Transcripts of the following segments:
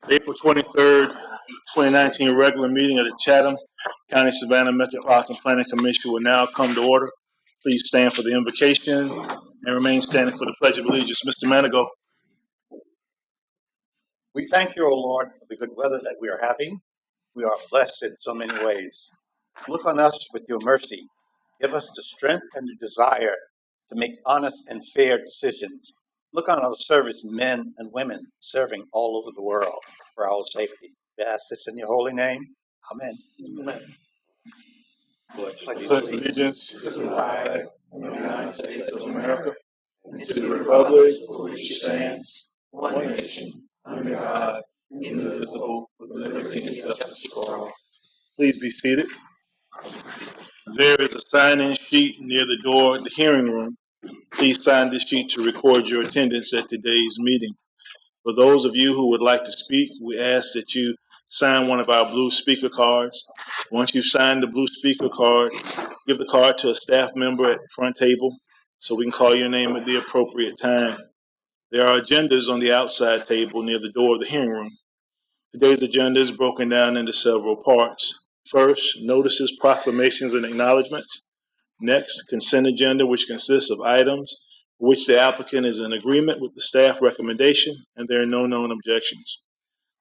April 23rd, 2019 regular meeting of the Chatham County Savannah Metropolitan Planning Commission will now come to order. Please stand for the invocation and remain standing for the Pledge of Allegiance. Mr. Manigo. We thank you, O Lord, for the good weather that we are having. We are blessed in so many ways. Look on us with your mercy. Give us the strength and the desire to make honest and fair decisions. Look on our service men and women serving all over the world for our safety. We ask this in your holy name. Amen. Amen. Pledge allegiance to the flag of the United States of America and to the republic for which it stands, one nation, under God, indivisible, with liberty and justice for all. Please be seated. There is a sign-in sheet near the door of the hearing room. Please sign this sheet to record your attendance at today's meeting. For those of you who would like to speak, we ask that you sign one of our blue speaker cards. Once you've signed the blue speaker card, give the card to a staff member at the front table so we can call your name at the appropriate time. There are agendas on the outside table near the door of the hearing room. Today's agenda is broken down into several parts. First, notices, proclamations, and acknowledgments. Next, consent agenda, which consists of items for which the applicant is in agreement with the staff recommendation and there are no known objections.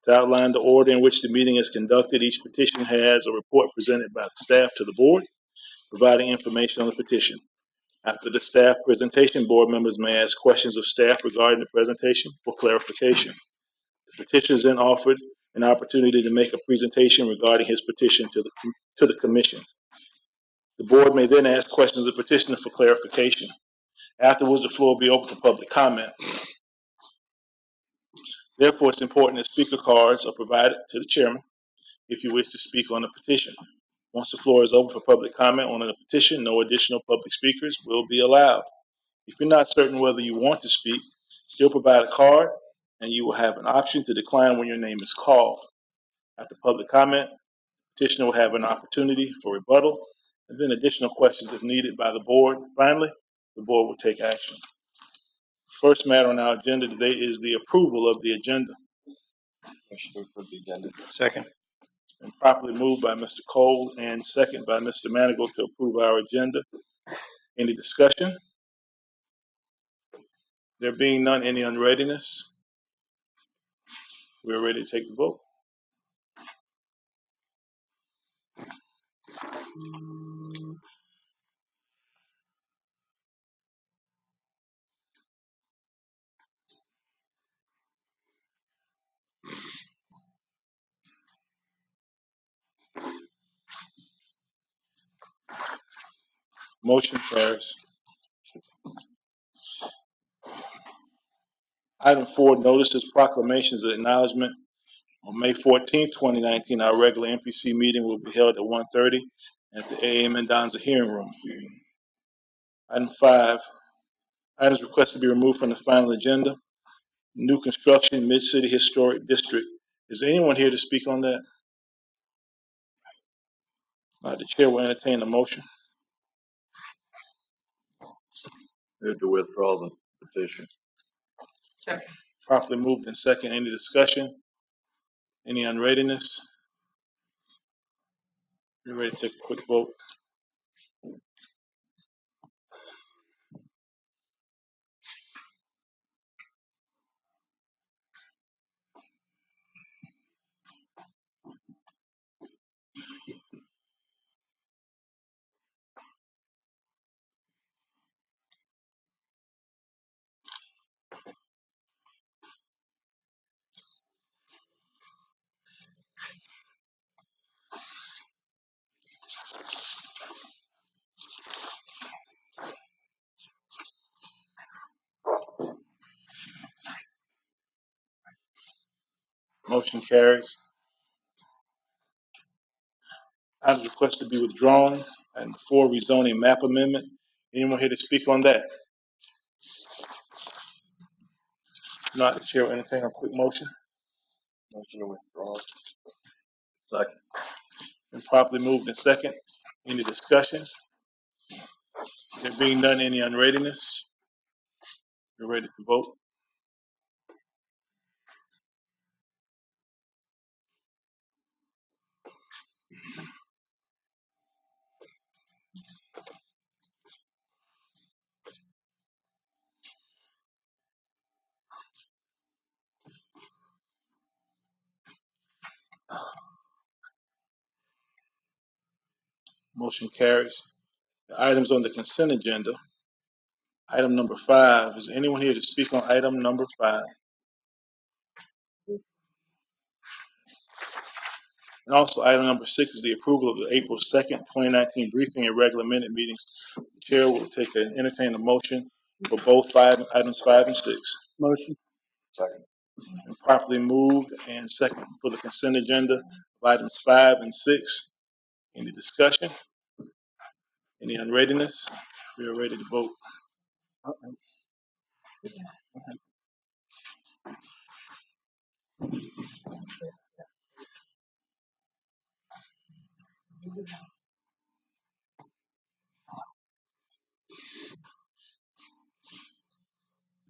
To outline the order in which the meeting is conducted, each petition has a report presented by the staff to the board, providing information on the petition. After the staff presentation, board members may ask questions of staff regarding the presentation for clarification. The petitioner is then offered an opportunity to make a presentation regarding his petition to the commission. The board may then ask questions of the petitioner for clarification. Afterwards, the floor will be open for public comment. Therefore, it's important that speaker cards are provided to the chairman if you wish to speak on the petition. Once the floor is open for public comment on the petition, no additional public speakers will be allowed. If you're not certain whether you want to speak, still provide a card and you will have an option to decline when your name is called. After public comment, the petitioner will have an opportunity for rebuttal and then additional questions if needed by the board. Finally, the board will take action. First matter on our agenda today is the approval of the agenda. Motion to approve the agenda. Second. It's been properly moved by Mr. Cole and second by Mr. Manigault to approve our agenda. Any discussion? There being none, any unreadiness? We're ready to take the vote. Motion carries. Item 4, notices, proclamations, and acknowledgement. On May 14, 2019, our regular MPC meeting will be held at 1:30 at the AM Mendoza hearing room. Item 5, items requested to be removed from the final agenda. New construction, Mid-City Historic District. Is there anyone here to speak on that? The chair will entertain a motion. Move to withdraw the petition. Second. Properly moved in second. Any discussion? Any unreadiness? We're ready to take a quick vote. Motion carries. Items requested to be withdrawn. Item 4, rezoning map amendment. Anyone here to speak on that? Not, the chair will entertain a quick motion. Motion to withdraw. Second. Been properly moved in second. Any discussion? There being none, any unreadiness? We're ready to vote. Motion carries. The items on the consent agenda. Item number 5. Is anyone here to speak on item number 5? And also, item number 6 is the approval of the April 2nd, 2019 briefing and regular minute meetings. The chair will entertain a motion for both items 5 and 6. Motion. Second. And properly moved and second for the consent agenda of items 5 and 6. Any discussion? Any unreadiness? We are ready to vote.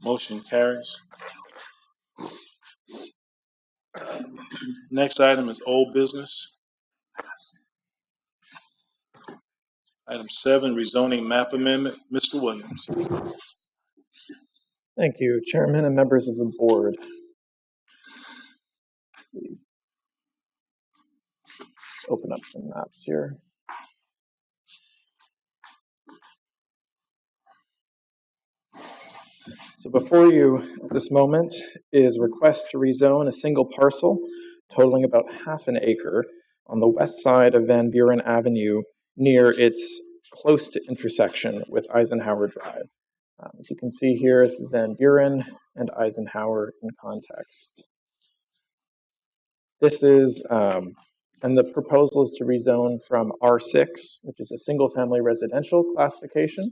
Motion carries. Next item is old business. Item 7, rezoning map amendment. Mr. Williams. Thank you, Chairman and members of the board. Let's open up some maps here. So before you at this moment is a request to rezone a single parcel totaling about half an acre on the west side of Van Buren Avenue near its close to intersection with Eisenhower Drive. As you can see here, this is Van Buren and Eisenhower in context. This is, and the proposal is to rezone from R6, which is a single-family residential classification,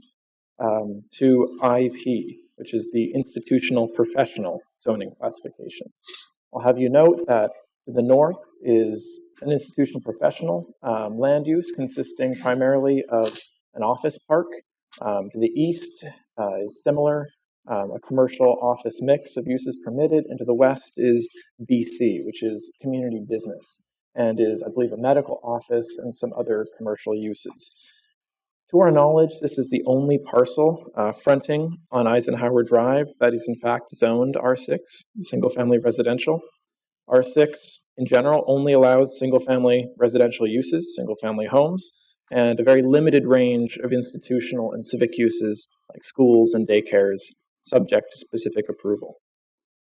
to IP, which is the institutional professional zoning classification. I'll have you note that to the north is an institutional professional land use consisting primarily of an office park. To the east is similar, a commercial office mix of uses permitted, and to the west is BC, which is community business, and is, I believe, a medical office and some other commercial uses. To our knowledge, this is the only parcel fronting on Eisenhower Drive that is in fact zoned R6, single-family residential. R6 in general only allows single-family residential uses, single-family homes, and a very limited range of institutional and civic uses like schools and daycares, subject to specific approval.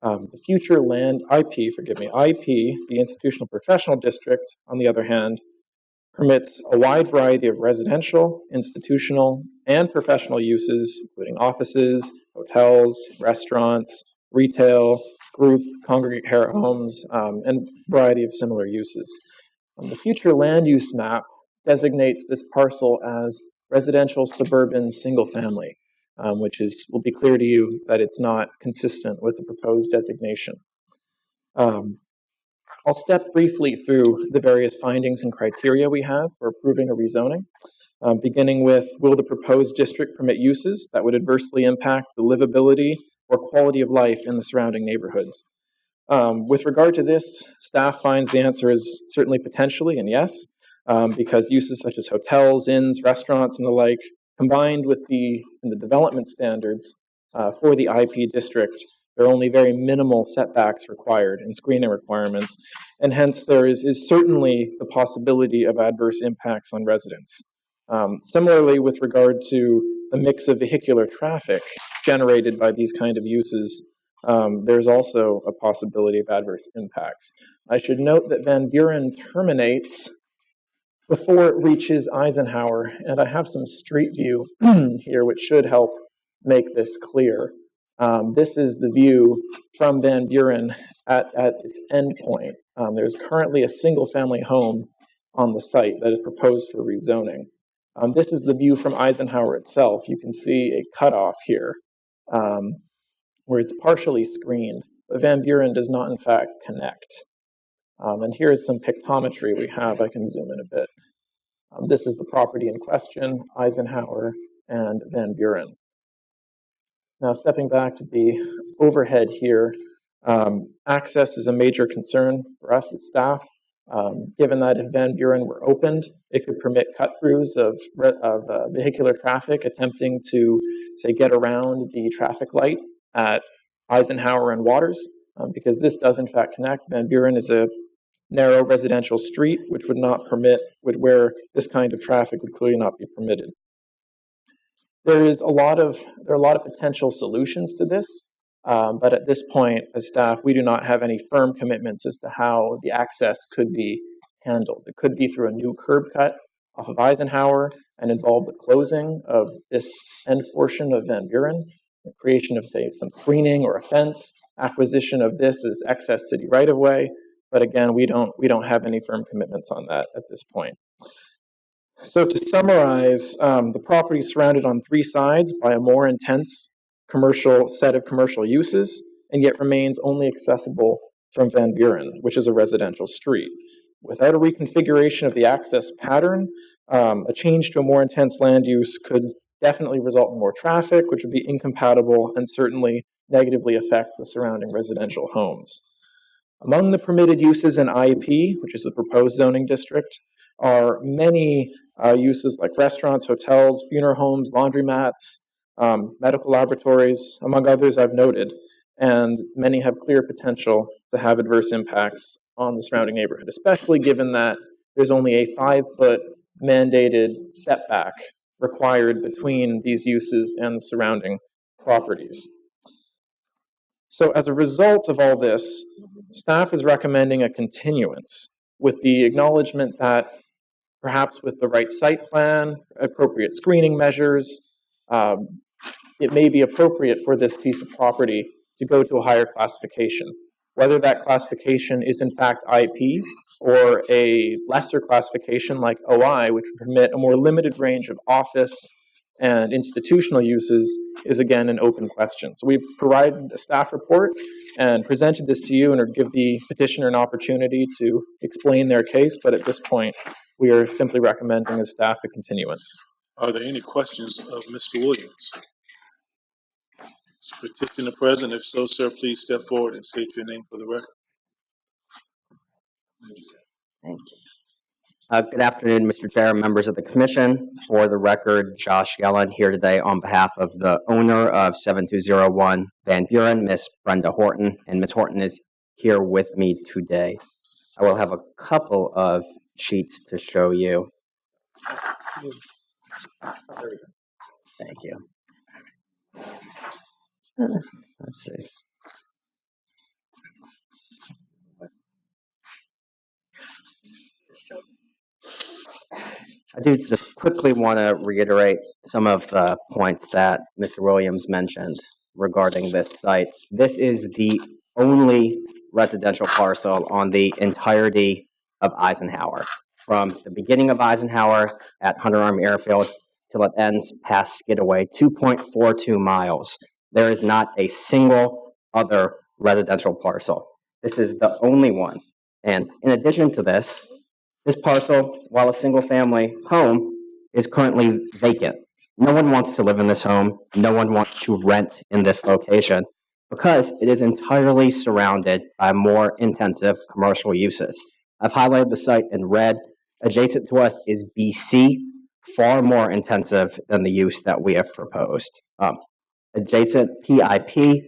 The future land IP, the institutional professional district, on the other hand, permits a wide variety of residential, institutional, and professional uses, including offices, hotels, restaurants, retail, group, congregate care homes, and a variety of similar uses. The future land use map designates this parcel as residential suburban single family, which will be clear to you that it's not consistent with the proposed designation. I'll step briefly through the various findings and criteria we have for approving a rezoning, beginning with, will the proposed district permit uses that would adversely impact the livability or quality of life in the surrounding neighborhoods? With regard to this, staff finds the answer is certainly potentially and yes, because uses such as hotels, inns, restaurants, and the like, combined with the development standards for the IP district, there are only very minimal setbacks required and screening requirements, and hence there is certainly the possibility of adverse impacts on residents. Similarly, with regard to the mix of vehicular traffic generated by these kind of uses, there's also a possibility of adverse impacts. I should note that Van Buren terminates before it reaches Eisenhower, and I have some street view here which should help make this clear. This is the view from Van Buren at its end point. There's currently a single-family home on the site that is proposed for rezoning. This is the view from Eisenhower itself. You can see a cutoff here where it's partially screened, but Van Buren does not, in fact, connect. And here's some pictometry we have. I can zoom in a bit. This is the property in question, Eisenhower and Van Buren. Now, stepping back to the overhead here, access is a major concern for us as staff, given that if Van Buren were opened, it could permit cut-throughs of vehicular traffic attempting to, say, get around the traffic light at Eisenhower and Waters, because this does in fact connect. Van Buren is a narrow residential street, which would not permit, where this kind of traffic would clearly not be permitted. There are a lot of potential solutions to this, but at this point, as staff, we do not have any firm commitments as to how the access could be handled. It could be through a new curb cut off of Eisenhower and involve the closing of this end portion of Van Buren, the creation of, say, some screening or a fence, acquisition of this as excess city right-of-way. But again, we don't have any firm commitments on that at this point. So to summarize, the property is surrounded on three sides by a more intense set of commercial uses, and yet remains only accessible from Van Buren, which is a residential street. Without a reconfiguration of the access pattern, a change to a more intense land use could definitely result in more traffic, which would be incompatible and certainly negatively affect the surrounding residential homes. Among the permitted uses in IEP, which is the proposed zoning district, are many uses like restaurants, hotels, funeral homes, laundromats, medical laboratories, among others I've noted, and many have clear potential to have adverse impacts on the surrounding neighborhood, especially given that there's only a 5-foot mandated setback required between these uses and the surrounding properties. So as a result of all this, staff is recommending a continuance with the acknowledgement that perhaps with the right site plan, appropriate screening measures, it may be appropriate for this piece of property to go to a higher classification. Whether that classification is in fact IP or a lesser classification like OI, which would permit a more limited range of office and institutional uses, is again an open question. So we've provided a staff report and presented this to you and give the petitioner an opportunity to explain their case, but at this point, we are simply recommending as staff a continuance. Are there any questions of Mr. Williams? Is petitioner present? If so, sir, please step forward and state your name for the record. Thank you. Good afternoon, Mr. Chair, members of the Commission. For the record, Josh Yellen here today on behalf of the owner of 7201 Van Buren, Miss Brenda Horton, and Miss Horton is here with me today. I will have a couple of sheets to show you. Thank you. Let's see. I do just quickly want to reiterate some of the points that Mr. Williams mentioned regarding this site. This is the only residential parcel on the entirety of Eisenhower. From the beginning of Eisenhower at Hunter Army Airfield till it ends past Skidaway, 2.42 miles. There is not a single other residential parcel. This is the only one. And in addition to this parcel, while a single-family home, is currently vacant. No one wants to live in this home. No one wants to rent in this location because it is entirely surrounded by more intensive commercial uses. I've highlighted the site in red. Adjacent to us is BC, far more intensive than the use that we have proposed. Adjacent PIP,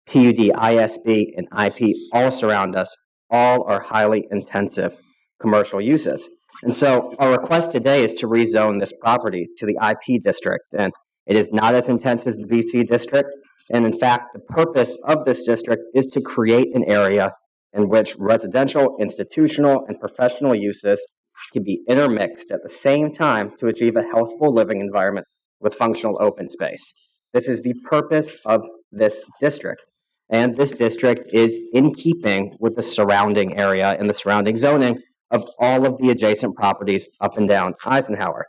PUD, ISB, and IP all surround us. All are highly intensive commercial uses. And so our request today is to rezone this property to the IP district. And it is not as intense as the BC district. And in fact, the purpose of this district is to create an area in which residential, institutional, and professional uses can be intermixed at the same time to achieve a healthful living environment with functional open space. This is the purpose of this district. And this district is in keeping with the surrounding area and the surrounding zoning of all of the adjacent properties up and down Eisenhower.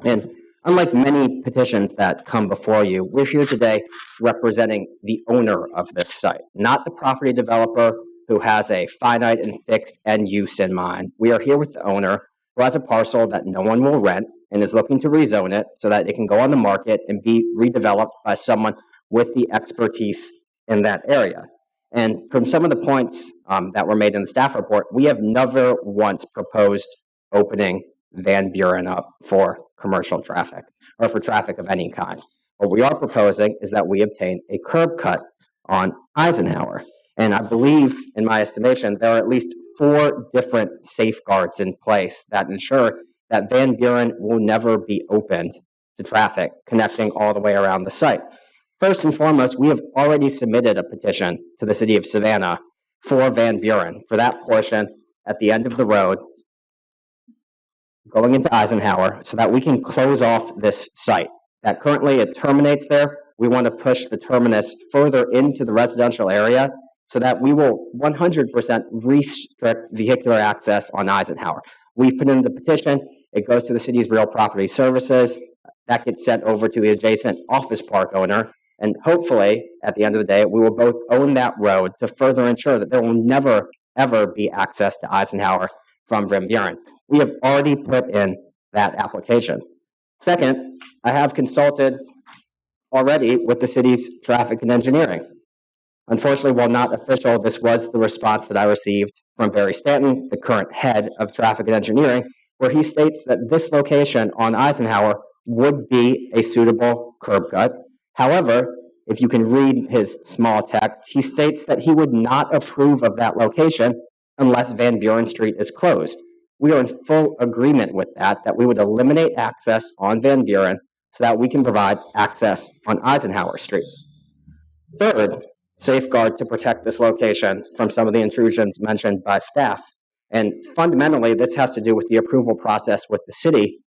And unlike many petitions that come before you, we're here today representing the owner of this site, not the property developer who has a finite and fixed end use in mind. We are here with the owner who has a parcel that no one will rent and is looking to rezone it so that it can go on the market and be redeveloped by someone with the expertise in that area. And from some of the points that were made in the staff report, we have never once proposed opening Van Buren up for commercial traffic or for traffic of any kind. What we are proposing is that we obtain a curb cut on Eisenhower. And I believe, in my estimation, there are at least 4 different safeguards in place that ensure that Van Buren will never be opened to traffic connecting all the way around the site. First and foremost, we have already submitted a petition to the city of Savannah for Van Buren, for that portion at the end of the road going into Eisenhower, so that we can close off this site. That currently it terminates there. We want to push the terminus further into the residential area so that we will 100% restrict vehicular access on Eisenhower. We've put in the petition. It goes to the city's real property services. That gets sent over to the adjacent office park owner. And hopefully, at the end of the day, we will both own that road to further ensure that there will never, ever be access to Eisenhower from Van Buren. We have already put in that application. Second, I have consulted already with the city's traffic and engineering. Unfortunately, while not official, this was the response that I received from Barry Stanton, the current head of traffic and engineering, where he states that this location on Eisenhower would be a suitable curb cut. However, if you can read his small text, he states that he would not approve of that location unless Van Buren Street is closed. We are in full agreement with that we would eliminate access on Van Buren so that we can provide access on Eisenhower Street. Third safeguard to protect this location from some of the intrusions mentioned by staff, and fundamentally this has to do with the approval process with the city.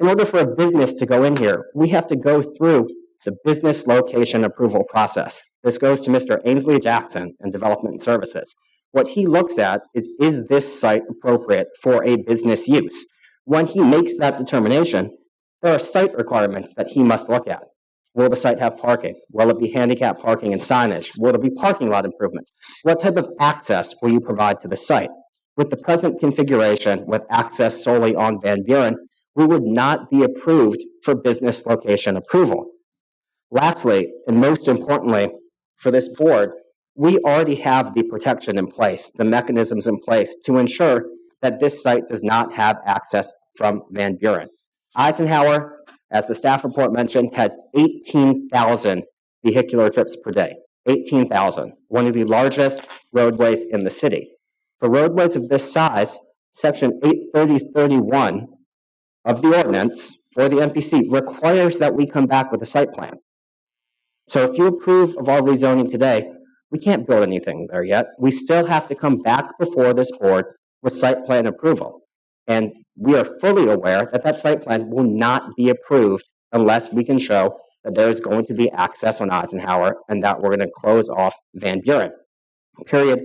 In order for a business to go in here, we have to go through the business location approval process. This goes to Mr. Ainsley Jackson in Development Services. What he looks at is this site appropriate for a business use? When he makes that determination, there are site requirements that he must look at. Will the site have parking? Will it be handicap parking and signage? Will there be parking lot improvements? What type of access will you provide to the site? With the present configuration, with access solely on Van Buren, we would not be approved for business location approval. Lastly, and most importantly, for this board, we already have the protection in place, the mechanisms in place to ensure that this site does not have access from Van Buren. Eisenhower, as the staff report mentioned, has 18,000 vehicular trips per day. 18,000, one of the largest roadways in the city. For roadways of this size, Section 830.31 of the ordinance for the MPC requires that we come back with a site plan. So if you approve of our rezoning today, we can't build anything there yet. We still have to come back before this board with site plan approval. And we are fully aware that that site plan will not be approved unless we can show that there is going to be access on Eisenhower and that we're going to close off Van Buren. Period.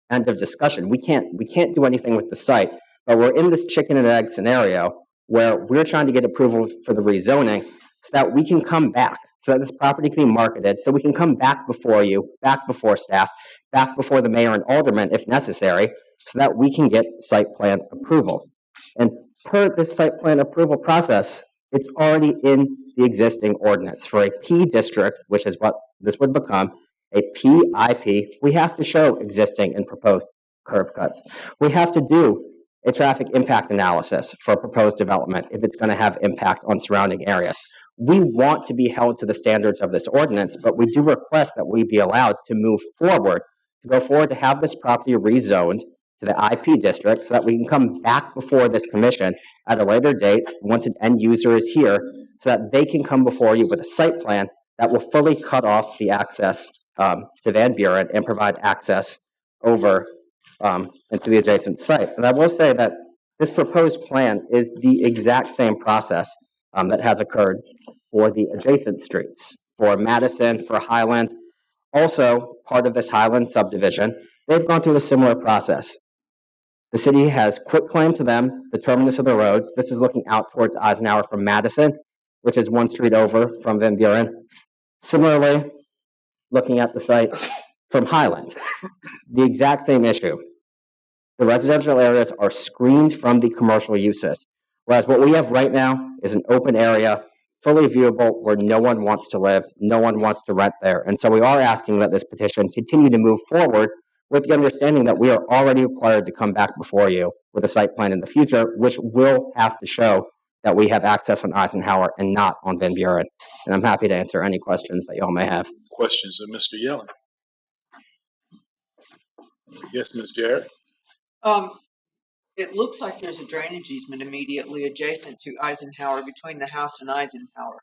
End of discussion. We can't do anything with the site, but we're in this chicken and egg scenario where we're trying to get approval for the rezoning so that we can come back, so that this property can be marketed, so we can come back before you, back before staff, back before the mayor and aldermen if necessary, so that we can get site plan approval. And per this site plan approval process, it's already in the existing ordinance. For a P district, which is what this would become, a PIP, we have to show existing and proposed curb cuts. We have to do a traffic impact analysis for a proposed development if it's going to have impact on surrounding areas. We want to be held to the standards of this ordinance, but we do request that we be allowed to move forward, to go forward to have this property rezoned to the IP district so that we can come back before this commission at a later date once an end user is here so that they can come before you with a site plan that will fully cut off the access to Van Buren and provide access over into the adjacent site. And I will say that this proposed plan is the exact same process that has occurred for the adjacent streets, for Madison, for Highland. Also, part of this Highland subdivision, they've gone through a similar process. The city has quit claim to them, the terminus of the roads. This is looking out towards Eisenhower from Madison, which is one street over from Van Buren. Similarly, looking at the site from Highland, the exact same issue. The residential areas are screened from the commercial uses, whereas what we have right now is an open area, fully viewable, where no one wants to live, no one wants to rent there. And so we are asking that this petition continue to move forward with the understanding that we are already required to come back before you with a site plan in the future, which will have to show that we have access on Eisenhower and not on Van Buren. And I'm happy to answer any questions that y'all may have. Questions of Mr. Yellen? Yes, Ms. Jarrett. It looks like there's a drainage easement immediately adjacent to Eisenhower, between the house and Eisenhower.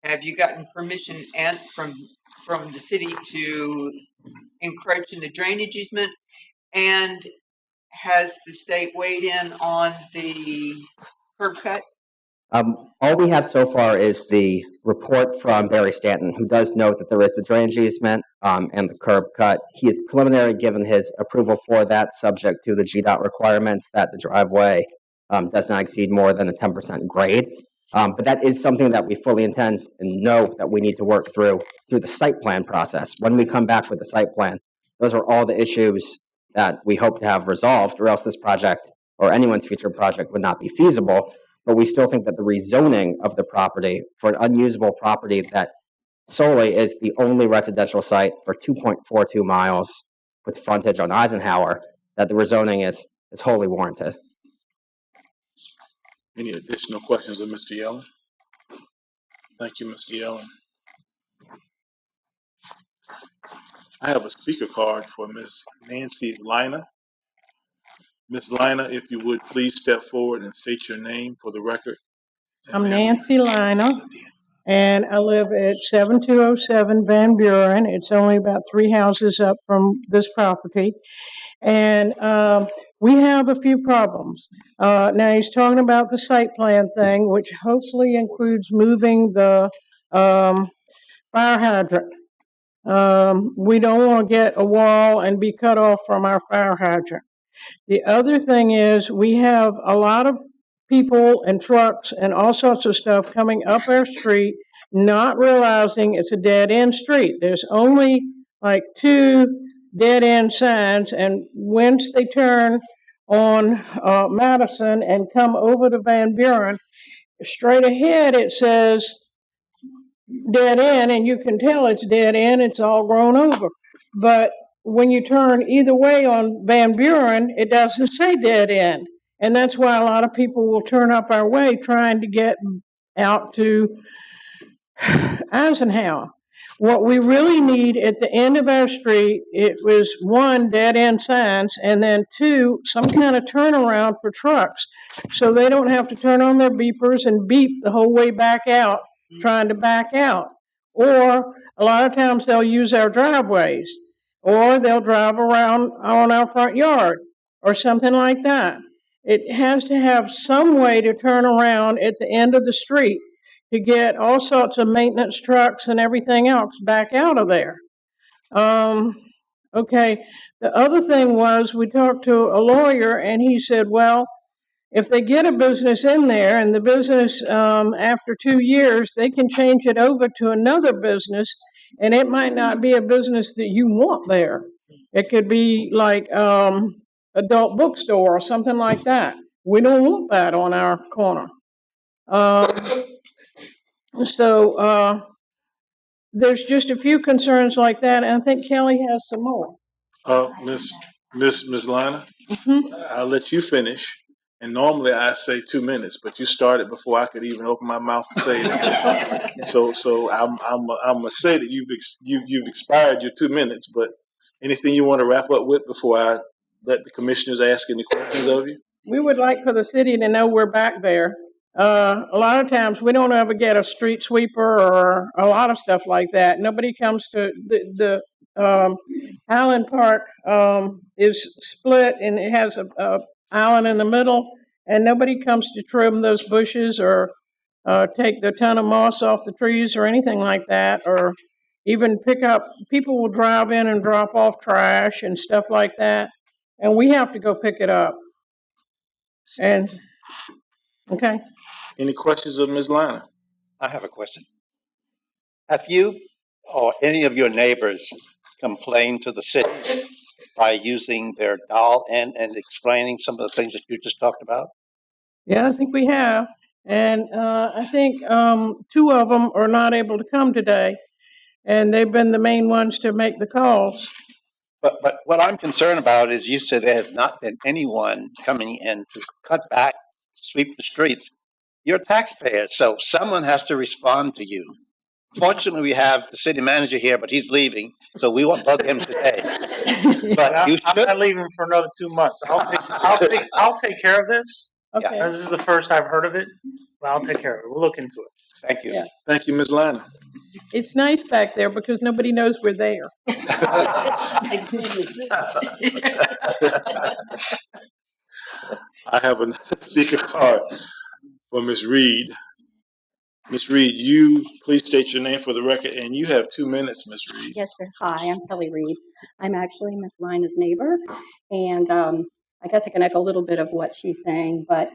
Have you gotten permission from the city to encroach in the drainage easement? And has the state weighed in on the curb cut? All we have so far is the report from Barry Stanton, who does note that there is the drainage easement and the curb cut. He has preliminarily given his approval for that, subject to the GDOT requirements that the driveway does not exceed more than a 10% grade. But that is something that we fully intend and know that we need to work through the site plan process. When we come back with the site plan, those are all the issues that we hope to have resolved, or else this project or anyone's future project would not be feasible. But we still think that the rezoning of the property for an unusable property that solely is the only residential site for 2.42 miles with frontage on Eisenhower, that the rezoning is wholly warranted. Any additional questions of Mr. Yellen? Thank you, Mr. Yellen. I have a speaker card for Ms. Nancy Lina. Ms. Lina, if you would please step forward and state your name for the record. I'm Nancy Lina, and I live at 7207 Van Buren. It's only about 3 houses up from this property. And we have a few problems. Now, he's talking about the site plan thing, which hopefully includes moving the fire hydrant. We don't want to get a wall and be cut off from our fire hydrant. The other thing is we have a lot of people and trucks and all sorts of stuff coming up our street, not realizing it's a dead-end street. There's only like 2 dead-end signs, and once they turn on Madison and come over to Van Buren, straight ahead it says dead end, and you can tell it's dead end. It's all grown over. But when you turn either way on Van Buren, it doesn't say dead end. And that's why a lot of people will turn up our way trying to get out to Eisenhower. What we really need at the end of our street, it was 1, dead end signs, and then 2, some kind of turnaround for trucks, so they don't have to turn on their beepers and beep the whole way back out, trying to back out. Or a lot of times they'll use our driveways, or they'll drive around on our front yard, or something like that. It has to have some way to turn around at the end of the street to get all sorts of maintenance trucks and everything else back out of there. Okay, the other thing was we talked to a lawyer, and he said, well, if they get a business in there and the business, after 2 years, they can change it over to another business, and it might not be a business that you want there. It could be like adult bookstore or something like that. We don't want that on our corner. So there's just a few concerns like that, and I think Kelly has some more. Miss Lina, I'll let you finish. And normally I say 2 minutes, but you started before I could even open my mouth to say it. So I'm gonna say that you've expired your 2 minutes. But anything you want to wrap up with before I let the commissioners ask any questions of you? We would like for the city to know we're back there. A lot of times we don't ever get a street sweeper or a lot of stuff like that. Nobody comes to the Island Park is split, and it has a island in the middle, and nobody comes to trim those bushes or take the ton of moss off the trees or anything like that, or even pick up. People will drive in and drop off trash and stuff like that, and we have to go pick it up. And okay. Any questions of Ms. Lina? I have a question. Have you or any of your neighbors complained to the city by using their dial and explaining some of the things that you just talked about? Yeah, I think we have. And I think 2 of them are not able to come today, and they've been the main ones to make the calls. But what I'm concerned about is you said there has not been anyone coming in to cut back, sweep the streets. You're taxpayers, so someone has to respond to you. Fortunately, we have the city manager here, but he's leaving, so we won't bug him today. But you I'm should, not leaving for another 2 months. I'll take care of this. Okay. This is the first I've heard of it, but I'll take care of it. We'll look into it. thank you. Yeah. Thank you, Ms. Lana. It's nice back there because nobody knows we're there. I have a speaker card for Ms. Reed. Ms. Reed, you please state your name for the record, and you have 2 minutes, Ms. Reed. Yes, sir. Hi, I'm Kelly Reed. I'm actually Miss Lina's neighbor, and I guess I can echo a little bit of what she's saying, but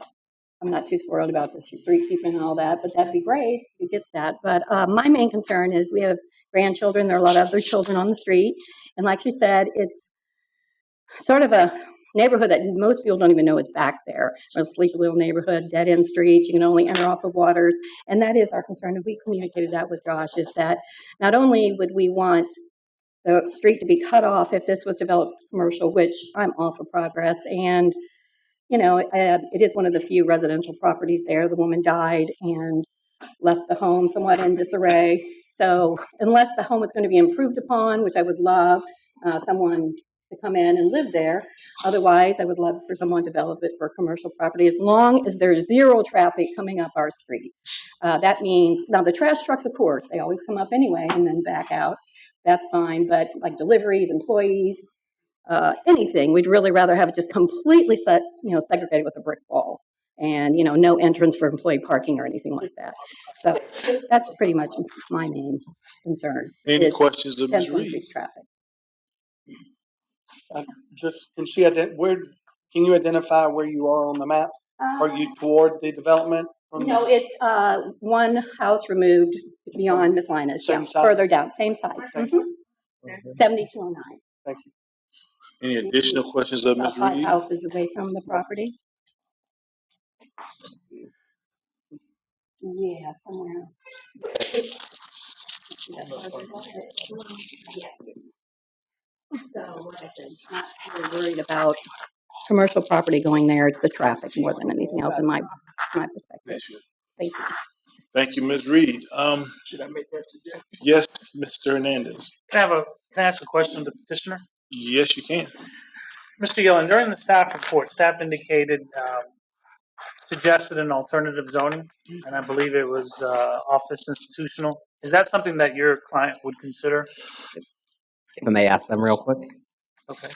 I'm not too spoiled about the street sweeping and all that, but that'd be great if you get that. But my main concern is we have grandchildren. There are a lot of other children on the street, and like she said, it's sort of a neighborhood that most people don't even know is back there. A sleepy little neighborhood, dead-end streets. You can only enter off of Waters, and that is our concern. And we communicated that with Josh, is that not only would we want the street to be cut off if this was developed commercial, which I'm all for progress, and you know, it is one of the few residential properties there. The woman died and left the home somewhat in disarray. So unless the home is going to be improved upon, which I would love someone to come in and live there. Otherwise, I would love for someone to develop it for commercial property, as long as there's zero traffic coming up our street. That means, now the trash trucks, of course, they always come up anyway and then back out. That's fine, but like deliveries, employees, anything, we'd really rather have it just completely segregated with a brick wall, and no entrance for employee parking or anything like that. So that's pretty much my main concern. Any questions of Ms. Potential Reed? increased traffic. Just can you identify where you are on the map? Are you toward the development? No, it's one house removed beyond Miss Lina's. Same side? Further down, same side. Thank 7209. Thank you. Any additional questions of About Ms. 5 Reed? houses away from the property. Yeah, somewhere. So, like I said, not really worried about commercial property going there. It's the traffic more than anything else, in my perspective. Yes, you. Thank you. Thank you, Ms. Reed. Should I make that suggestion? Yes, Mr. Hernandez. Can I ask a question of the petitioner? Yes, you can. Mr. Yellen, during the staff report, staff indicated, suggested an alternative zoning, and I believe it was office institutional. Is that something that your client would consider? If I may ask them real quick. Okay.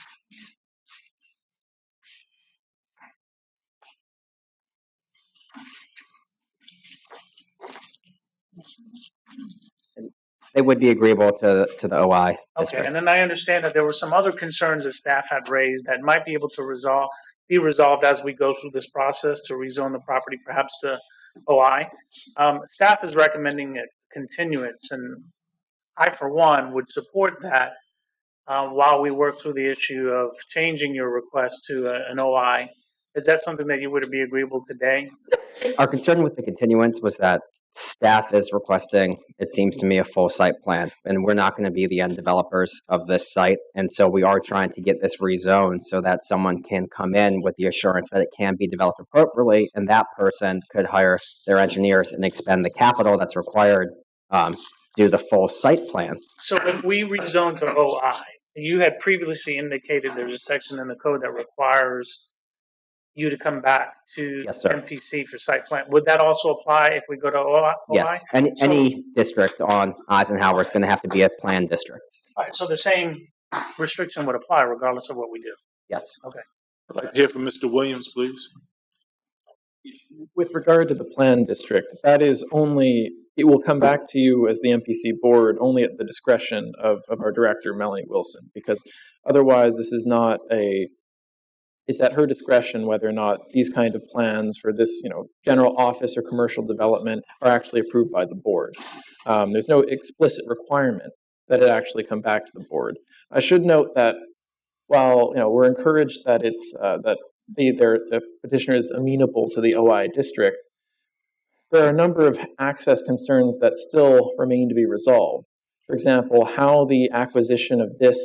They would be agreeable to the OI district. Okay, and then I understand that there were some other concerns that staff had raised that might be able to be resolved as we go through this process to rezone the property, perhaps to OI. Staff is recommending a continuance, and I, for one, would support that while we work through the issue of changing your request to an OI. Is that something that you would be agreeable today? Our concern with the continuance was that staff is requesting, it seems to me, a full site plan, and we're not going to be the end developers of this site. And so we are trying to get this rezoned so that someone can come in with the assurance that it can be developed appropriately, and that person could hire their engineers and expend the capital that's required to do the full site plan. So if we rezone to OI, you had previously indicated there's a section in the code that requires you to come back to Yes, sir. MPC for site plan. Would that also apply if we go to OI? Yes, any district on Eisenhower is going to have to be a planned district. All right, so the same restriction would apply regardless of what we do. Yes. Okay. I'd like to hear from Mr. Williams, please. With regard to the plan district, that is only, it will come back to you as the MPC board only at the discretion of our director, Melanie Wilson, because otherwise this is not it's at her discretion whether or not these kind of plans for this, general office or commercial development are actually approved by the board. There's no explicit requirement that it actually come back to the board. I should note that while we're encouraged that it's that the petitioner is amenable to the OI district, there are a number of access concerns that still remain to be resolved. For example, how the acquisition of this,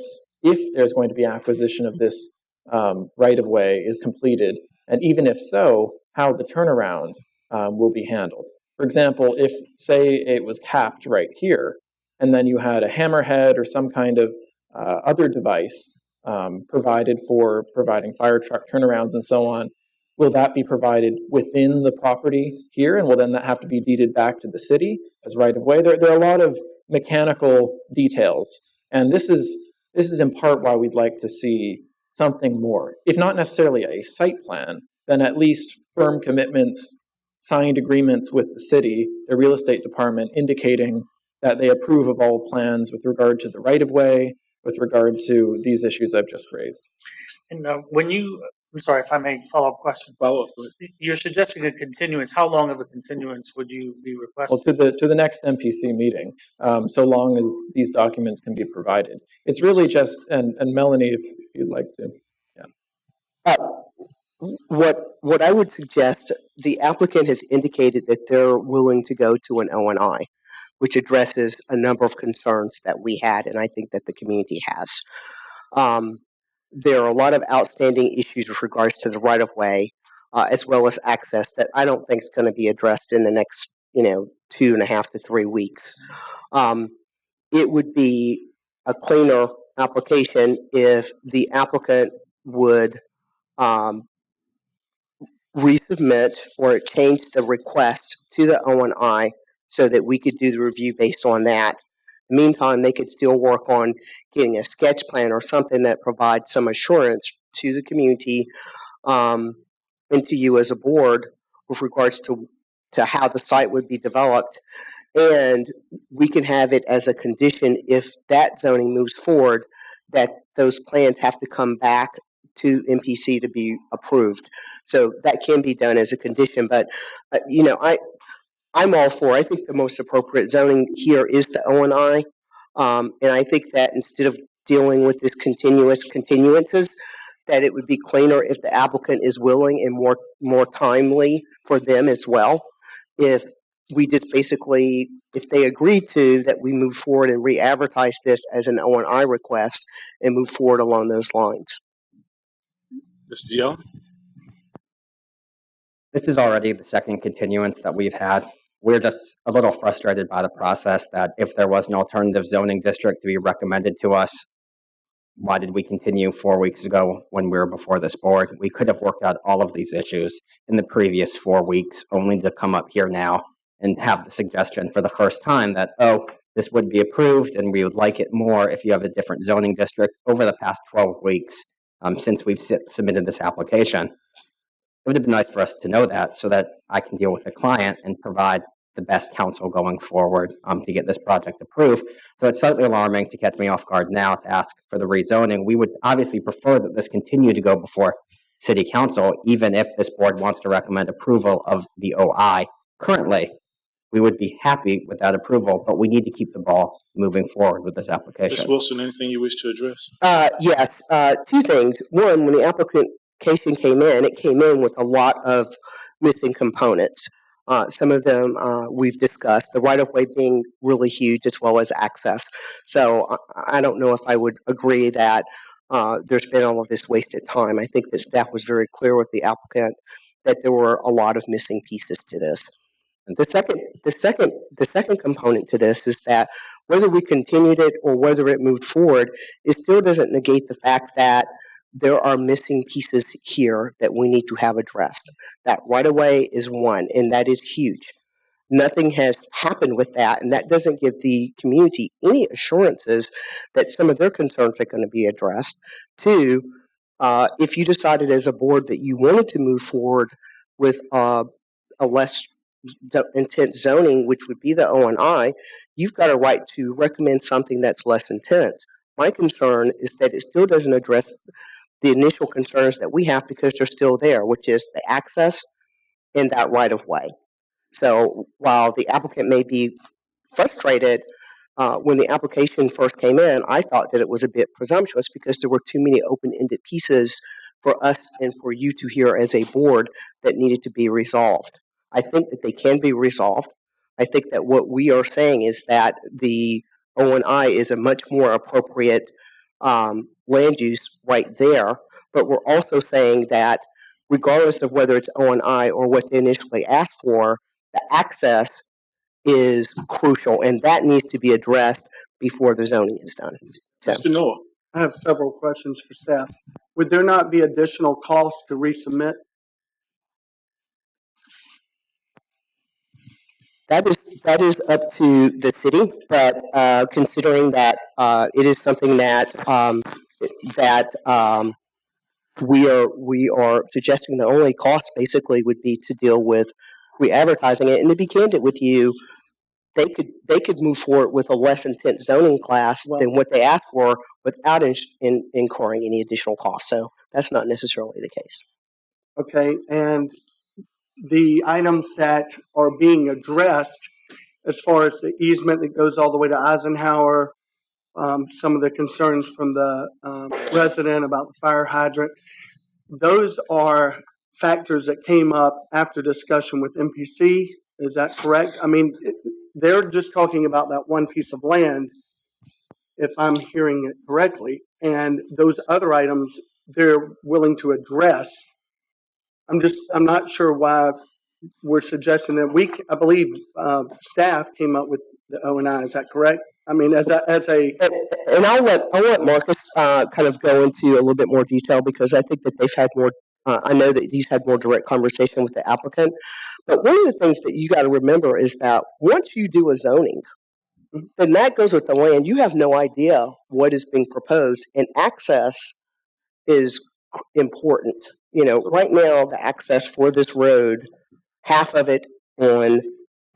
if there's going to be acquisition of this right-of-way is completed, and even if so, how the turnaround will be handled. For example, if, say, it was capped right here, and then you had a hammerhead or some kind of other device provided for providing fire truck turnarounds and so on, will that be provided within the property here, and will then that have to be deeded back to the city as right of way? There are a lot of mechanical details, and this is in part why we'd like to see something more, if not necessarily a site plan, then at least firm commitments, signed agreements with the city, the real estate department, indicating that they approve of all plans with regard to the right of way, with regard to these issues I've just raised. And I'm sorry if I may follow up question. Follow up. You're suggesting a continuance. How long of a continuance would you be requesting? Well, to the next MPC meeting, so long as these documents can be provided. It's really just, and Melanie, if you'd like to. What I would suggest, the applicant has indicated that they're willing to go to an O&I, which addresses a number of concerns that we had, and I think that the community has. There are a lot of outstanding issues with regards to the right-of-way, as well as access, that I don't think is going to be addressed in the next, 2.5 to 3 weeks. It would be a cleaner application if the applicant would resubmit or change the request to the O&I so that we could do the review based on that. In the meantime, they could still work on getting a sketch plan or something that provides some assurance to the community and to you as a board with regards to how the site would be developed. And we can have it as a condition, if that zoning moves forward, that those plans have to come back to MPC to be approved. So that can be done as a condition. But, I'm all for, I think the most appropriate zoning here is the O&I. And I think that instead of dealing with this continuances, that it would be cleaner if the applicant is willing and more timely for them as well. If we just basically, if they agree to, that we move forward and re-advertise this as an O&I request and move forward along those lines. Mr. Young? This is already the second continuance that we've had. We're just a little frustrated by the process that if there was an alternative zoning district to be recommended to us, why did we continue 4 weeks ago when we were before this board? We could have worked out all of these issues in the previous 4 weeks, only to come up here now and have the suggestion for the first time that, this would be approved and we would like it more if you have a different zoning district over the past 12 weeks since we've submitted this application. It would have been nice for us to know that so that I can deal with the client and provide the best counsel going forward to get this project approved. So it's slightly alarming to catch me off guard now to ask for the rezoning. We would obviously prefer that this continue to go before City Council, even if this board wants to recommend approval of the OI. Currently, we would be happy with that approval, but we need to keep the ball moving forward with this application. Ms. Wilson, anything you wish to address? Yes, 2 things. One, when the application came in, it came in with a lot of missing components. Some of them we've discussed, the right-of-way being really huge as well as access. So I don't know if I would agree that there's been all of this wasted time. I think that staff was very clear with the applicant that there were a lot of missing pieces to this. And the second component to this is that whether we continued it or whether it moved forward, it still doesn't negate the fact that there are missing pieces here that we need to have addressed. That right-of-way is one, and that is huge. Nothing has happened with that, and that doesn't give the community any assurances that some of their concerns are going to be addressed. 2, if you decided as a board that you wanted to move forward with a less intense zoning, which would be the O&I, you've got a right to recommend something that's less intense. My concern is that it still doesn't address the initial concerns that we have because they're still there, which is the access and that right-of-way. So while the applicant may be frustrated, when the application first came in, I thought that it was a bit presumptuous because there were too many open-ended pieces for us and for you to hear as a board that needed to be resolved. I think that they can be resolved. I think that what we are saying is that the O&I is a much more appropriate land use right there, but we're also saying that regardless of whether it's O&I or what they initially asked for, the access is crucial, and that needs to be addressed before the zoning is done. So, Mr. Noah. I have several questions for staff. Would there not be additional costs to resubmit? That is up to the city, but considering that it is something that we are suggesting the only cost basically would be to deal with re-advertising it. And to be candid with you, they could move forward with a less intense zoning class than what they asked for without incurring any additional costs. So that's not necessarily the case. Okay, and the items that are being addressed as far as the easement that goes all the way to Eisenhower, some of the concerns from the resident about the fire hydrant, those are factors that came up after discussion with MPC. Is that correct? I mean, they're just talking about that one piece of land, if I'm hearing it correctly, and those other items they're willing to address. I'm not sure why we're suggesting that I believe staff came up with the O&I. Is that correct? I mean, and I'll let Marcus kind of go into a little bit more detail because I think that they've had more. I know that he's had more direct conversation with the applicant. But one of the things that you got to remember is that once you do a zoning, then that goes with the land. You have no idea what is being proposed, and access is important. You know, right now the access for this road, half of it on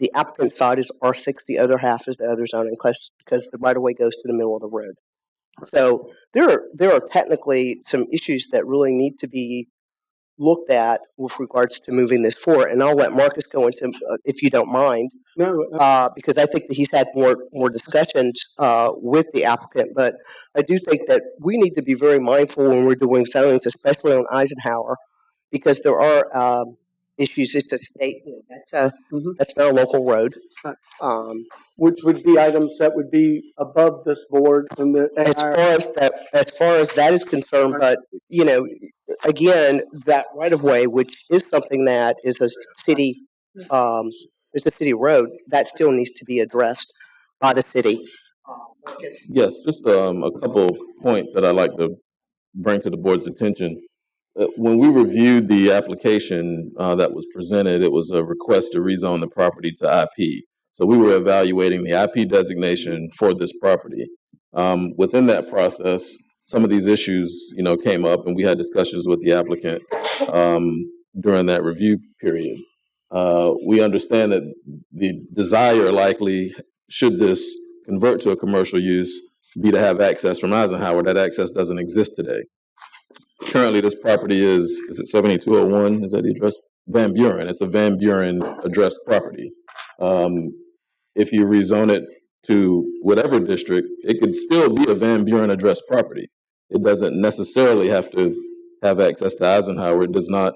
the applicant side is R6, the other half is the other zoning because the right of way goes to the middle of the road. So there are technically some issues that really need to be looked at with regards to moving this forward. And I'll let Marcus go into, if you don't mind, because I think that he's had more discussions with the applicant. But I do think that we need to be very mindful when we're doing zonings, especially on Eisenhower, because there are issues. It's a state. That's not a local road. Which would be items that would be above this board and as far as that is concerned. But you know, again, that right of way, which is something that is a city road, that still needs to be addressed by the city. Yes, just a couple points that I'd like to bring to the board's attention. When we reviewed the application that was presented, it was a request to rezone the property to IP. So we were evaluating the IP designation for this property. Within that process, some of these issues, came up, and we had discussions with the applicant during that review period. We understand that the desire likely, should this convert to a commercial use, be to have access from Eisenhower. That access doesn't exist today. Currently, this property is it 7201? Is that the address? Van Buren. It's a Van Buren addressed property. If you rezone it to whatever district, it could still be a Van Buren addressed property. It doesn't necessarily have to have access to Eisenhower. It does not.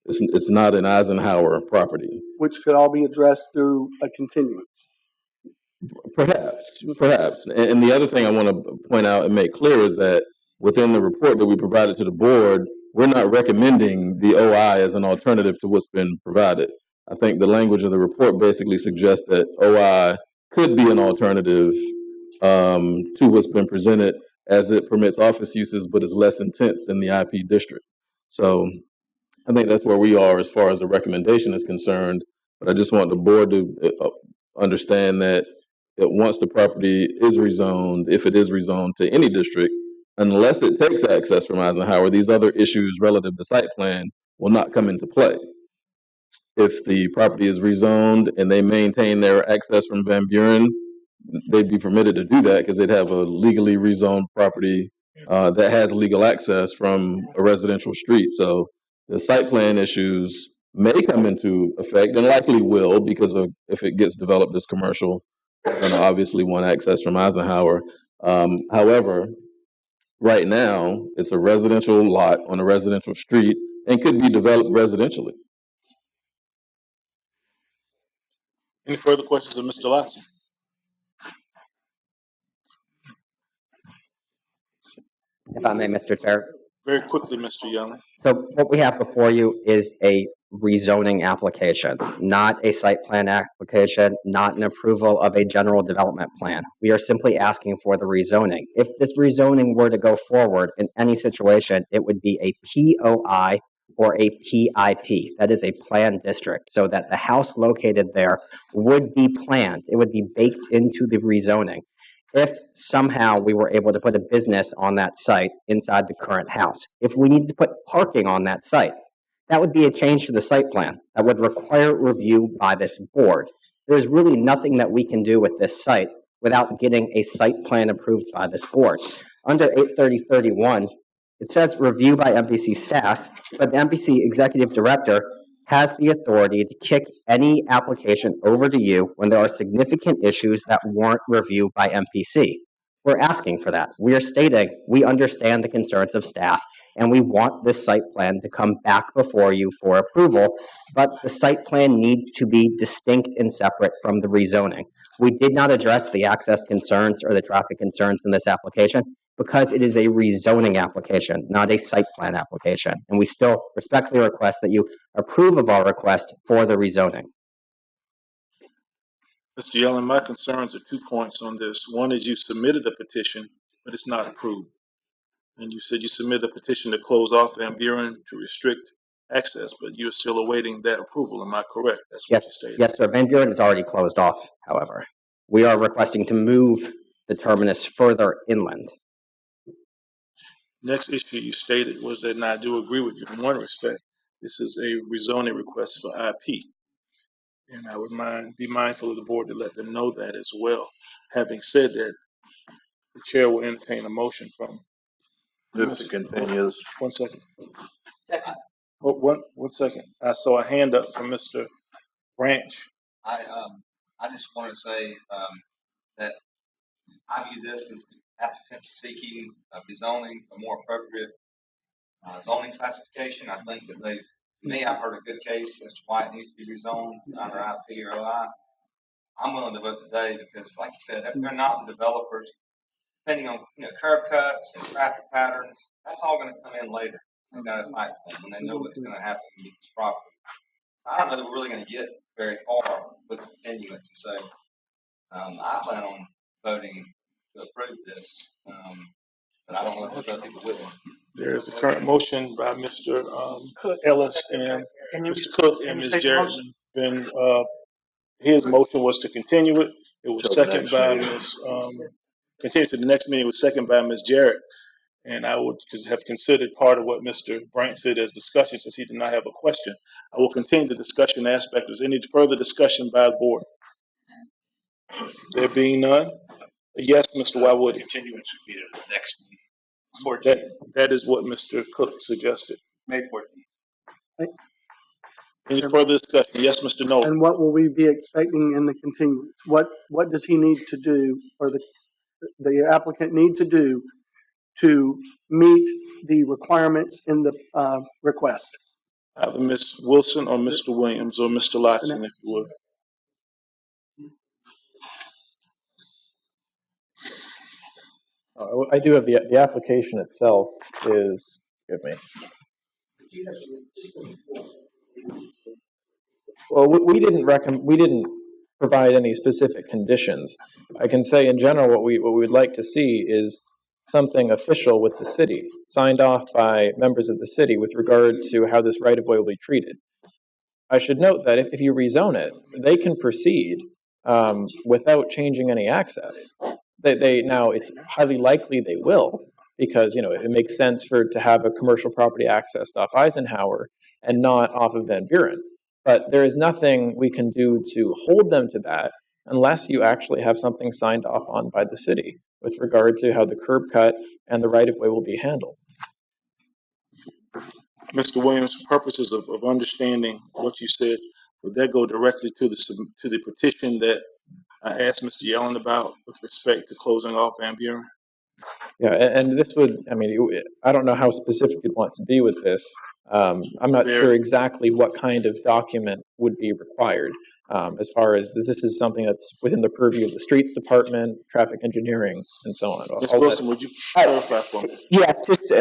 It's not an Eisenhower property. Which could all be addressed through a continuance. Perhaps. And the other thing I want to point out and make clear is that within the report that we provided to the board, we're not recommending the OI as an alternative to what's been provided. I think the language of the report basically suggests that OI could be an alternative to what's been presented, as it permits office uses but is less intense than the IP district. So I think that's where we are as far as the recommendation is concerned. But I just want the board to understand that once the property is rezoned, if it is rezoned to any district, unless it takes access from Eisenhower, these other issues relative to site plan will not come into play. If the property is rezoned and they maintain their access from Van Buren, they'd be permitted to do that because they'd have a legally rezoned property that has legal access from a residential street. So the site plan issues may come into effect, and likely will, because of if it gets developed as commercial, they're going to obviously want access from Eisenhower. However, right now, it's a residential lot on a residential street and could be developed residentially. Any further questions of Mr. Latson? If I may, Mr. Chair. Very quickly, Mr. Young. So what we have before you is a rezoning application, not a site plan application, not an approval of a general development plan. We are simply asking for the rezoning. If this rezoning were to go forward in any situation, it would be a POI or a PIP. That is a planned district, so that the house located there would be planned. It would be baked into the rezoning. If somehow we were able to put a business on that site inside the current house, if we needed to put parking on that site, that would be a change to the site plan that would require review by this board. There's really nothing that we can do with this site without getting a site plan approved by this board. Under 830-31, it says review by MPC staff, but the MPC executive director has the authority to kick any application over to you when there are significant issues that warrant review by MPC. We're asking for that. We are stating we understand the concerns of staff and we want this site plan to come back before you for approval, but the site plan needs to be distinct and separate from the rezoning. We did not address the access concerns or the traffic concerns in this application because it is a rezoning application, not a site plan application. And we still respectfully request that you approve of our request for the rezoning. Mr. Yellen, my concerns are 2 points on this. One is you submitted a petition, but it's not approved. And you said you submitted a petition to close off Van Buren to restrict access, but you're still awaiting that approval. Am I correct? That's what you stated. Yes, sir. Van Buren is already closed off, however. We are requesting to move the terminus further inland. Next issue you stated was that, and I do agree with you in one respect, this is a rezoning request for IP. And I would be mindful of the board to let them know that as well. Having said that, the chair will entertain a motion from. Move to continues. 1 second. Second. Oh, one second. I saw a hand up from Mr. Branch. I just want to say that I view this as the applicant seeking rezoning, a more appropriate zoning classification. I think that I've heard a good case as to why it needs to be rezoned, either IP or OI. I'm willing to vote today because, like you said, if they're not the developers, depending on curb cuts and traffic patterns, that's all going to come in later. They've got a site plan when they know what's going to happen with this property. I don't know that we're really going to get very far with the continuance. So I plan on voting to approve this, but I don't know if other people will. There is a current motion by Mr. Ellis and Mr. Cook and Ms. Jarrett. His motion was to continue it. It was seconded by Ms. Continue to the next meeting. It was seconded by Ms. Jarrett. And I would have considered part of what Mr. Branch said as discussion since he did not have a question. I will continue the discussion aspect. Is any further discussion by the board? There being none, yes, Mr. Wywood. Continuance would be the next meeting. That is what Mr. Cook suggested. May 14th. Any further discussion? Yes, Mr. Nolan. And what will we be expecting in the continuance? What does he need to do, or the applicant need to do to meet the requirements in the request? Either Ms. Wilson or Mr. Williams or Mr. Lotson, if you would. I do have the application itself is, give me. Well, we didn't provide any specific conditions. I can say in general what we would like to see is something official with the city, signed off by members of the city with regard to how this right-of-way will be treated. I should note that if you rezone it, they can proceed without changing any access. Now, it's highly likely they will, because it makes sense to have a commercial property accessed off Eisenhower and not off of Van Buren. But there is nothing we can do to hold them to that unless you actually have something signed off on by the city with regard to how the curb cut and the right-of-way will be handled. Mr. Williams, for purposes of understanding what you said, would that go directly to the petition that I asked Mr. Yellen about with respect to closing off Van Buren? Yeah, and this would, I don't know how specific you'd want to be with this. I'm not sure exactly what kind of document would be required as far as this is something that's within the purview of the streets department, traffic engineering, and so on. Ms. Wilson, would you clarify for me? Yes, just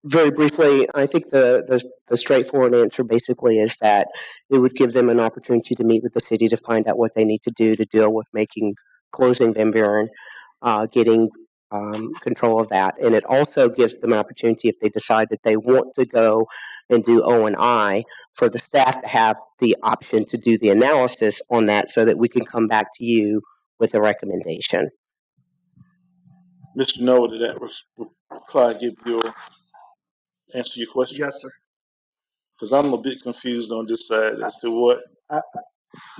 Very briefly, I think the straightforward answer basically is that it would give them an opportunity to meet with the city to find out what they need to do to deal with closing Van Buren, getting control of that. And it also gives them an opportunity, if they decide that they want to go and do O&I, for the staff to have the option to do the analysis on that so that we can come back to you with a recommendation. Mr. Noah, did that reply give your answer your question? Yes, sir. Because I'm a bit confused on this side as to what.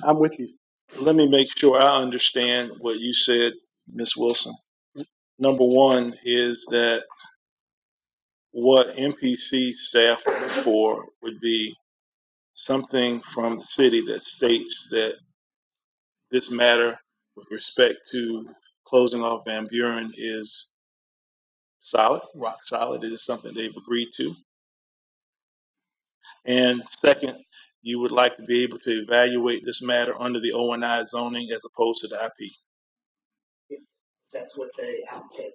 I'm with you. Let me make sure I understand what you said, Ms. Wilson. Number one is that what MPC staff look for would be something from the city that states that this matter with respect to closing off Van Buren is solid, rock solid. It is something they've agreed to. And second, you would like to be able to evaluate this matter under the O&I zoning as opposed to the IP. That's what the applicant.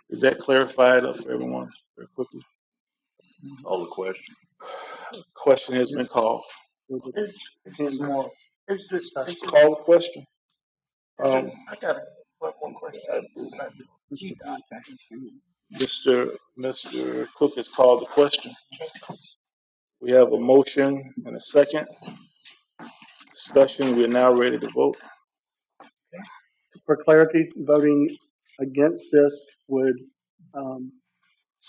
Did that clarify it up for everyone very quickly? All the question. Question has been called. Is more. Call the question. I got one question. Mr. Cook has called the question. We have a motion and a second. Discussion. We are now ready to vote. For clarity, voting against this would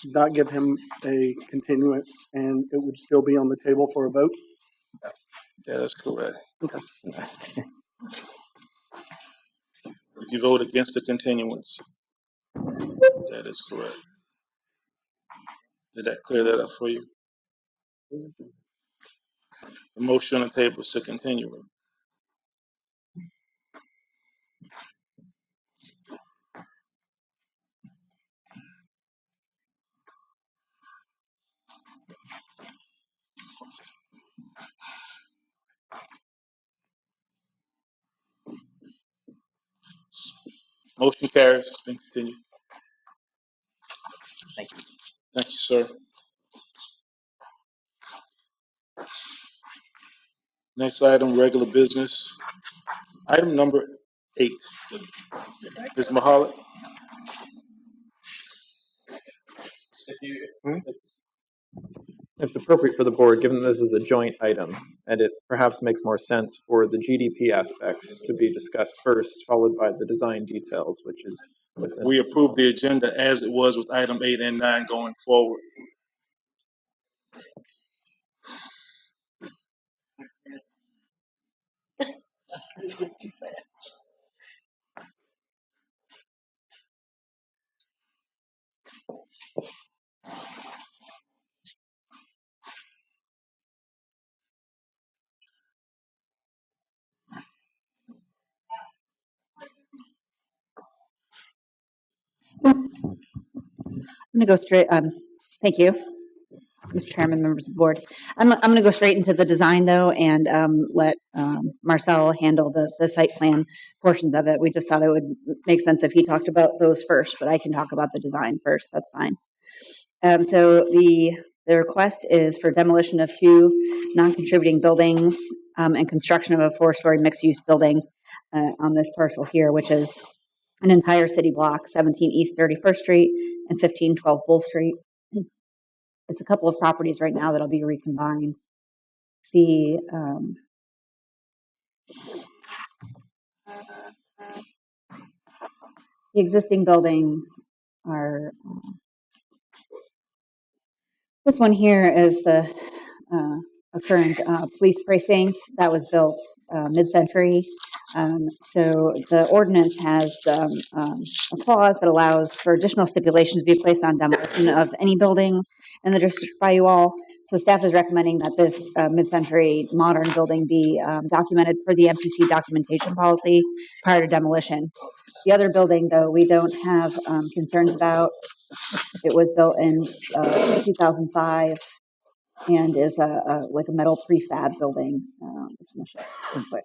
not give him a continuance, and it would still be on the table for a vote. Yeah, that's correct. Okay. If you vote against the continuance, that is correct. Did that clear that up for you? The motion on the table is to continue. Motion carries. It's been continued. Thank you. Thank you, sir. Next item, regular business. Item number 8. Ms. Mahalik. It's appropriate for the board, given this is a joint item, and it perhaps makes more sense for the GDP aspects to be discussed first, followed by the design details, which is within. We approve the agenda as it was with item 8 and 9 going forward. I'm going to go straight. Thank you, Mr. Chairman, members of the board. I'm going to go straight into the design, though, and let Marcel handle the site plan portions of it. We just thought it would make sense if he talked about those first, but I can talk about the design first. That's fine. So the request is for demolition of 2 non-contributing buildings and construction of a 4-story mixed-use building on this parcel here, which is an entire city block, 17 East 31st Street and 1512 Bull Street. It's a couple of properties right now that'll be recombined. The existing buildings are, this one here is the a current police precinct that was built mid-century. So the ordinance has a clause that allows for additional stipulations to be placed on demolition of any buildings in the district by you all. So staff is recommending that this mid-century modern building be documented per the MPC documentation policy prior to demolition. The other building, though, we don't have concerns about. It was built in 2005. And is like a metal prefab building. Just gonna show it real quick.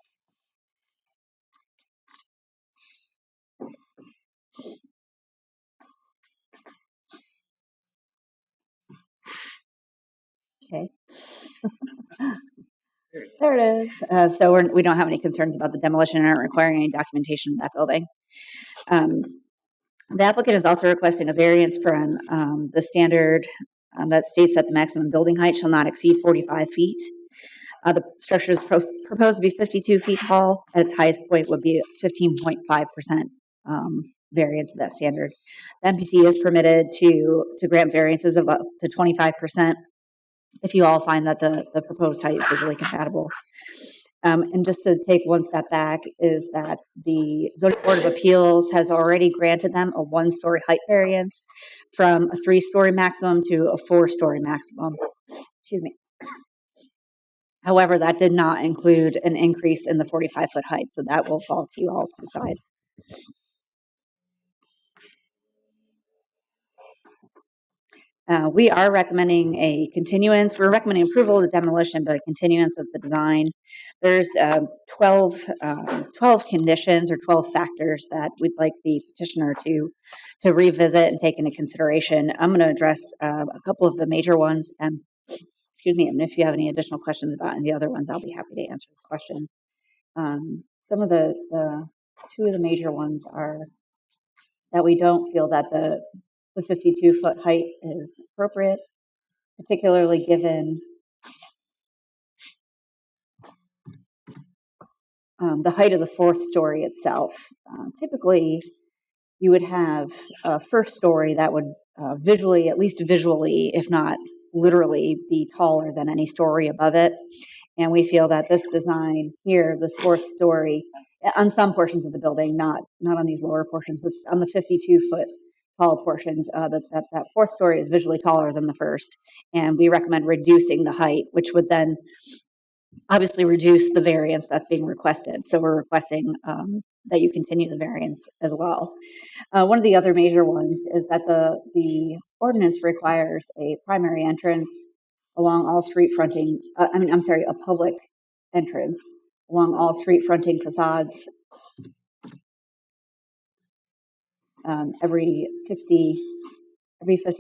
There it is. So we don't have any concerns about the demolition and aren't requiring any documentation of that building. The applicant is also requesting a variance from the standard that states that the maximum building height shall not exceed 45 feet. The structure is proposed to be 52 feet tall. At its highest point would be 15.5% variance of that standard. The MPC is permitted to grant variances of up to 25% if you all find that the proposed height is visually compatible. And just to take one step back is that the Zoning Board of Appeals has already granted them a 1-story height variance from a 3-story maximum to a 4-story maximum. Excuse me. However, that did not include an increase in the 45-foot height, so that will fall to you all to decide. We are recommending a continuance. We're recommending approval of the demolition, but a continuance of the design. There's 12 conditions or 12 factors that we'd like the petitioner to revisit and take into consideration. I'm going to address a couple of the major ones. Excuse me, and if you have any additional questions about any of the other ones, I'll be happy to answer this question. Some of the two of the major ones are that we don't feel that the 52-foot height is appropriate, particularly given the height of the 4th story itself. Typically, you would have a 1st story that would visually, at least visually, if not literally, be taller than any story above it. And we feel that this design here, this 4th story, on some portions of the building, not on these lower portions, but on the 52-foot tall portions, that 4th story is visually taller than the 1st. And we recommend reducing the height, which would then obviously reduce the variance that's being requested. So we're requesting that you continue the variance as well. One of the other major ones is that the ordinance requires a primary entrance along all street fronting, a public entrance along all street fronting facades every 50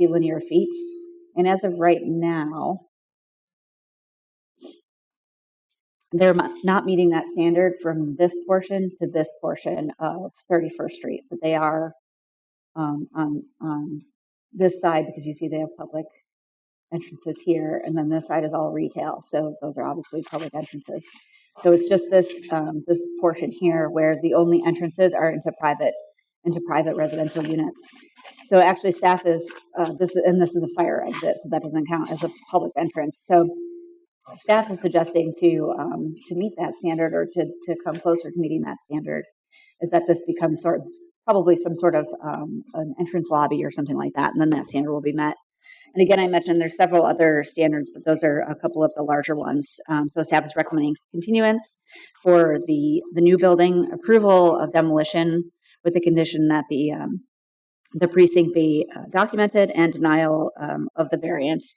linear feet. And as of right now, they're not meeting that standard from this portion to this portion of 31st Street, but they are on this side, because you see they have public entrances here, and then this side is all retail, so those are obviously public entrances. So it's just this portion here where the only entrances are into private residential units. So actually, staff is this is a fire exit, so that doesn't count as a public entrance. So staff is suggesting to meet that standard, or to come closer to meeting that standard, is that this becomes probably some sort of an entrance lobby or something like that, and then that standard will be met. And again, I mentioned there's several other standards, but those are a couple of the larger ones. So staff is recommending continuance for the new building, approval of demolition with the condition that the precinct be documented, and denial of the variance.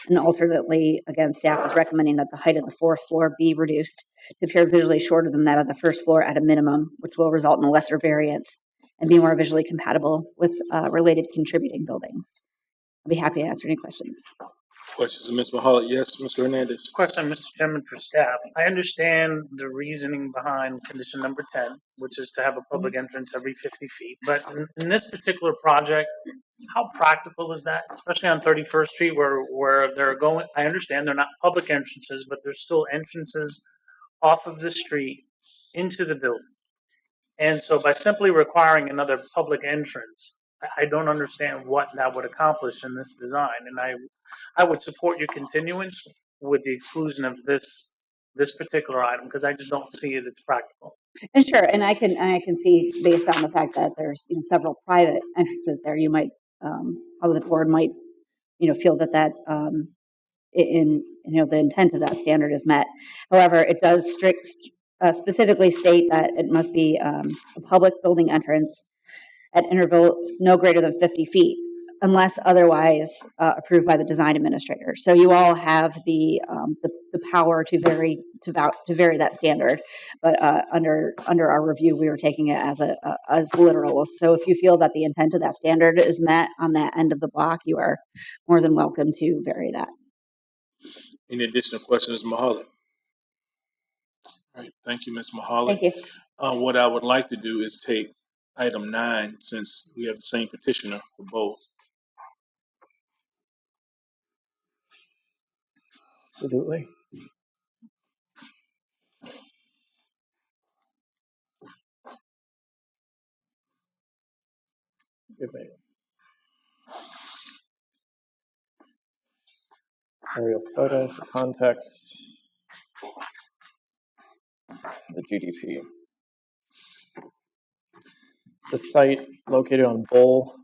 And alternately, again, staff is recommending that the height of the 4th floor be reduced to appear visually shorter than that of the 1st floor at a minimum, which will result in a lesser variance and be more visually compatible with related contributing buildings. I'll be happy to answer any questions. Questions of Ms. Mahalik? Yes, Mr. Hernandez. Question, Mr. Chairman, for staff. I understand the reasoning behind condition number 10, which is to have a public entrance every 50 feet. But in this particular project, how practical is that, especially on 31st Street where they're going? I understand they're not public entrances, but there's still entrances off of the street into the building. And so by simply requiring another public entrance, I don't understand what that would accomplish in this design. And I would support your continuance with the exclusion of this particular item, because I just don't see it as practical. And sure, and I can see, based on the fact that there's several private entrances there, you might the board might feel that the intent of that standard is met. However, it does specifically state that it must be a public building entrance at intervals no greater than 50 feet, unless otherwise approved by the design administrator. So you all have the power to vary that standard, but under our review, we were taking it as literal. So if you feel that the intent of that standard is met on that end of the block, you are more than welcome to vary that. Any additional questions, Mahalik? All right, thank you, Ms. Mahalik. Thank you. What I would like to do is take item 9, since we have the same petitioner for both. Absolutely. Give me aerial photo for context, the GDP. The site located on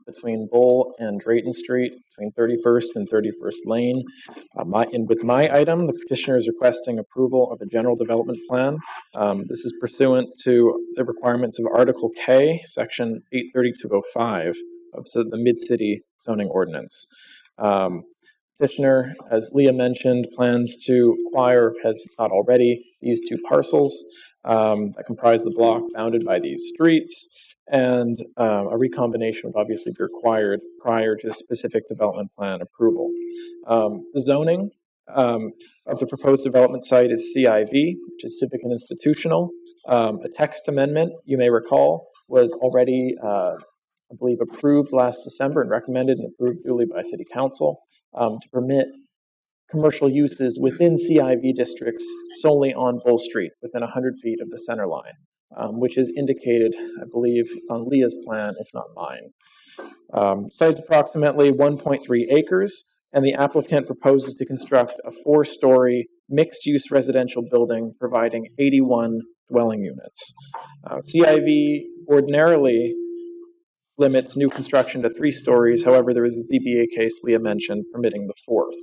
between Bull and Drayton Street, between 31st and 31st Lane. With my item, the petitioner is requesting approval of a general development plan. This is pursuant to the requirements of Article K, Section 83205 of the Mid-City Zoning Ordinance. Petitioner, as Leah mentioned, plans to acquire, if has not already, these 2 parcels that comprise the block bounded by these streets, and a recombination would obviously be required prior to specific development plan approval. The zoning of the proposed development site is CIV, which is civic and institutional. A text amendment, you may recall, was already, I believe, approved last December and recommended and approved duly by City Council to permit commercial uses within CIV districts solely on Bull Street, within 100 feet of the center line, which is indicated, I believe it's on Leah's plan, if not mine. Site is approximately 1.3 acres, and the applicant proposes to construct a 4-story mixed-use residential building providing 81 dwelling units. CIV ordinarily limits new construction to 3 stories. However, there is a ZBA case Leah mentioned permitting the 4th.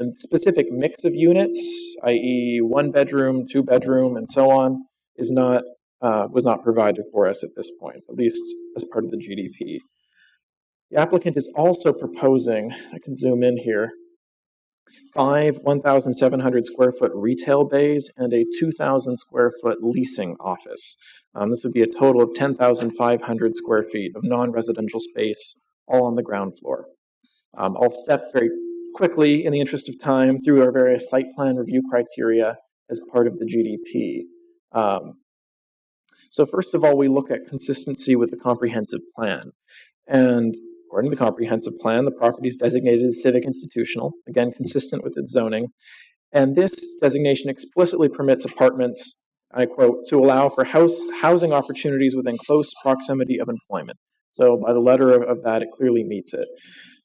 The specific mix of units, i.e. 1 bedroom, 2 bedroom, and so on, was not provided for us at this point, at least as part of the GDP. The applicant is also proposing, I can zoom in here, 5 1,700 square foot retail bays and a 2,000 square foot leasing office. This would be a total of 10,500 square feet of non-residential space, all on the ground floor. I'll step very quickly, in the interest of time, through our various site plan review criteria as part of the GDP. So first of all, we look at consistency with the comprehensive plan. And according to the comprehensive plan, the property is designated as civic institutional, again, consistent with its zoning. And this designation explicitly permits apartments, I quote, to allow for housing opportunities within close proximity of employment. So by the letter of that, it clearly meets it.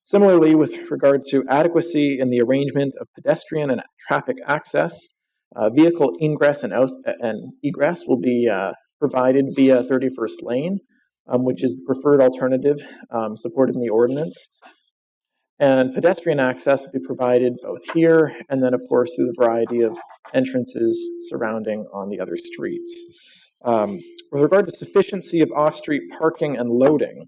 Similarly, with regard to adequacy in the arrangement of pedestrian and traffic access, vehicle ingress and egress will be provided via 31st Lane, which is the preferred alternative supported in the ordinance. And pedestrian access will be provided both here and then, of course, through the variety of entrances surrounding on the other streets. With regard to sufficiency of off-street parking and loading,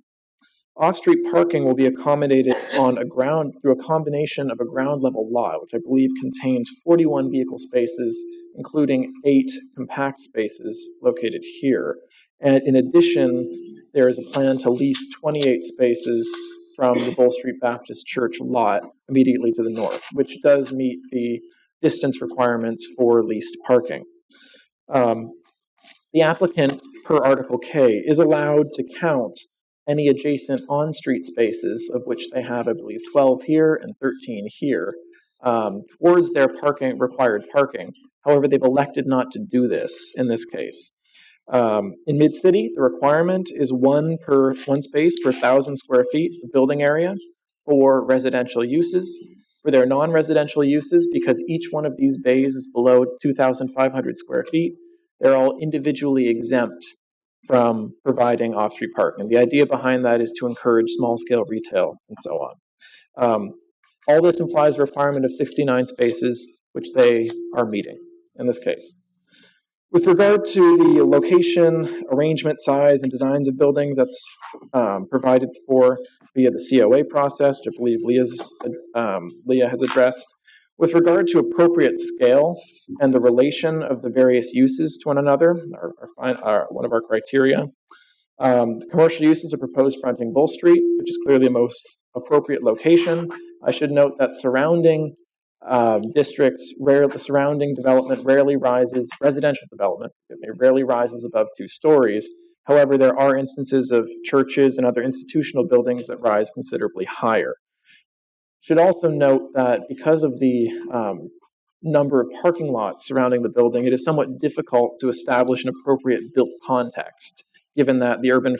off-street parking will be accommodated through a combination of a ground level lot, which I believe contains 41 vehicle spaces, including 8 compact spaces located here. And in addition, there is a plan to lease 28 spaces from the Bull Street Baptist Church lot immediately to the north, which does meet the distance requirements for leased parking. The applicant, per Article K, is allowed to count any adjacent on-street spaces, of which they have, I believe, 12 here and 13 here, towards their required parking. However, they've elected not to do this in this case. In Mid-City, the requirement is one space per 1,000 square feet of building area for residential uses. For their non-residential uses, because each one of these bays is below 2,500 square feet, they're all individually exempt from providing off-street parking. The idea behind that is to encourage small-scale retail and so on. All this implies a requirement of 69 spaces, which they are meeting in this case. With regard to the location, arrangement, size, and designs of buildings, that's provided for via the COA process, which I believe Leah has addressed. With regard to appropriate scale and the relation of the various uses to one another, one of our criteria, the commercial uses are proposed fronting Bull Street, which is clearly the most appropriate location. I should note that surrounding districts, the surrounding development residential development rarely rises above 2 stories. However, there are instances of churches and other institutional buildings that rise considerably higher. Should also note that because of the number of parking lots surrounding the building, it is somewhat difficult to establish an appropriate built context, given that the urban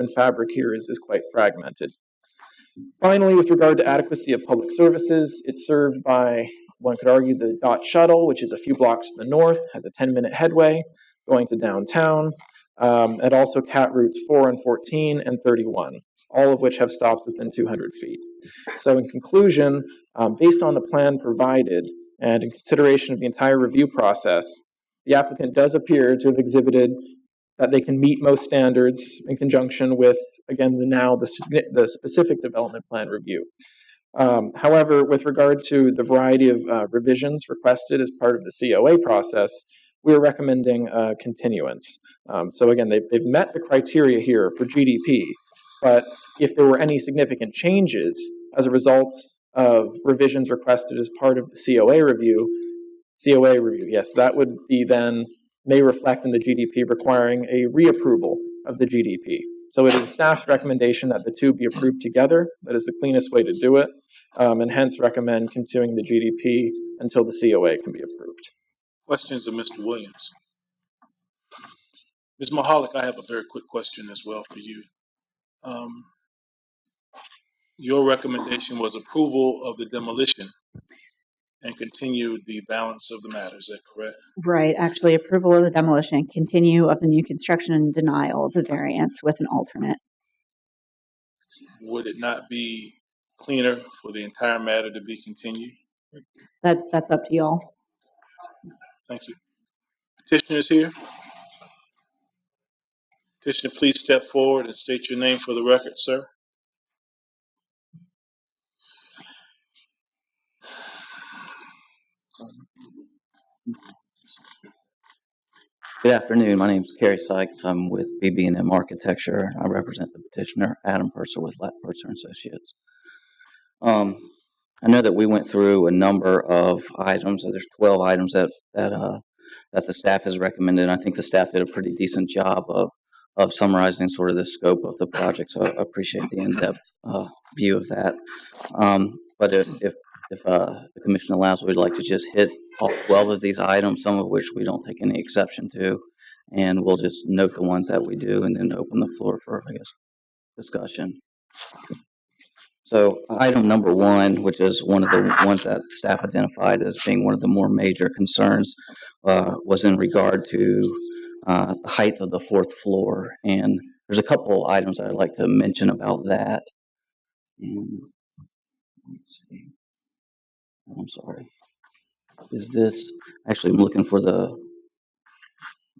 fabric here is quite fragmented. Finally, with regard to adequacy of public services, it's served by, one could argue, the DOT shuttle, which is a few blocks to the north, has a 10-minute headway going to downtown, and also CAT routes 4 and 14 and 31, all of which have stops within 200 feet. So in conclusion, based on the plan provided and in consideration of the entire review process, the applicant does appear to have exhibited that they can meet most standards in conjunction with, again, the specific development plan review. However, with regard to the variety of revisions requested as part of the COA process, we are recommending continuance. So again, they've met the criteria here for GDP, but if there were any significant changes as a result of revisions requested as part of the COA review, yes, that would be then may reflect in the GDP requiring a reapproval of the GDP. So it is staff's recommendation that the two be approved together. That is the cleanest way to do it, and hence recommend continuing the GDP until the COA can be approved. Questions of Mr. Williams? Ms. Mahalik, I have a very quick question as well for you. Your recommendation was approval of the demolition and continue the balance of the matter. Is that correct? Right, actually approval of the demolition, continue of the new construction, and denial of the variance with an alternate. Would it not be cleaner for the entire matter to be continued? That's up to y'all. Thank you. Petitioner is here. Petitioner, please step forward and state your name for the record, sir. Good afternoon. My name is Kerry Sykes. I'm with BB&M Architecture. I represent the petitioner, Adam Purser, with Purser Associates. I know that we went through a number of items. There's 12 items that the staff has recommended. I think the staff did a pretty decent job of summarizing sort of the scope of the project. So I appreciate the in-depth view of that. But if the commission allows, we'd like to just hit all 12 of these items, some of which we don't take any exception to, and we'll just note the ones that we do and then open the floor for, I guess, discussion. So item number 1, which is one of the ones that staff identified as being one of the more major concerns, was in regard to the height of the 4th floor. And there's a couple items I'd like to mention about that. And let's see. I'm sorry. Is this actually? I'm looking for the.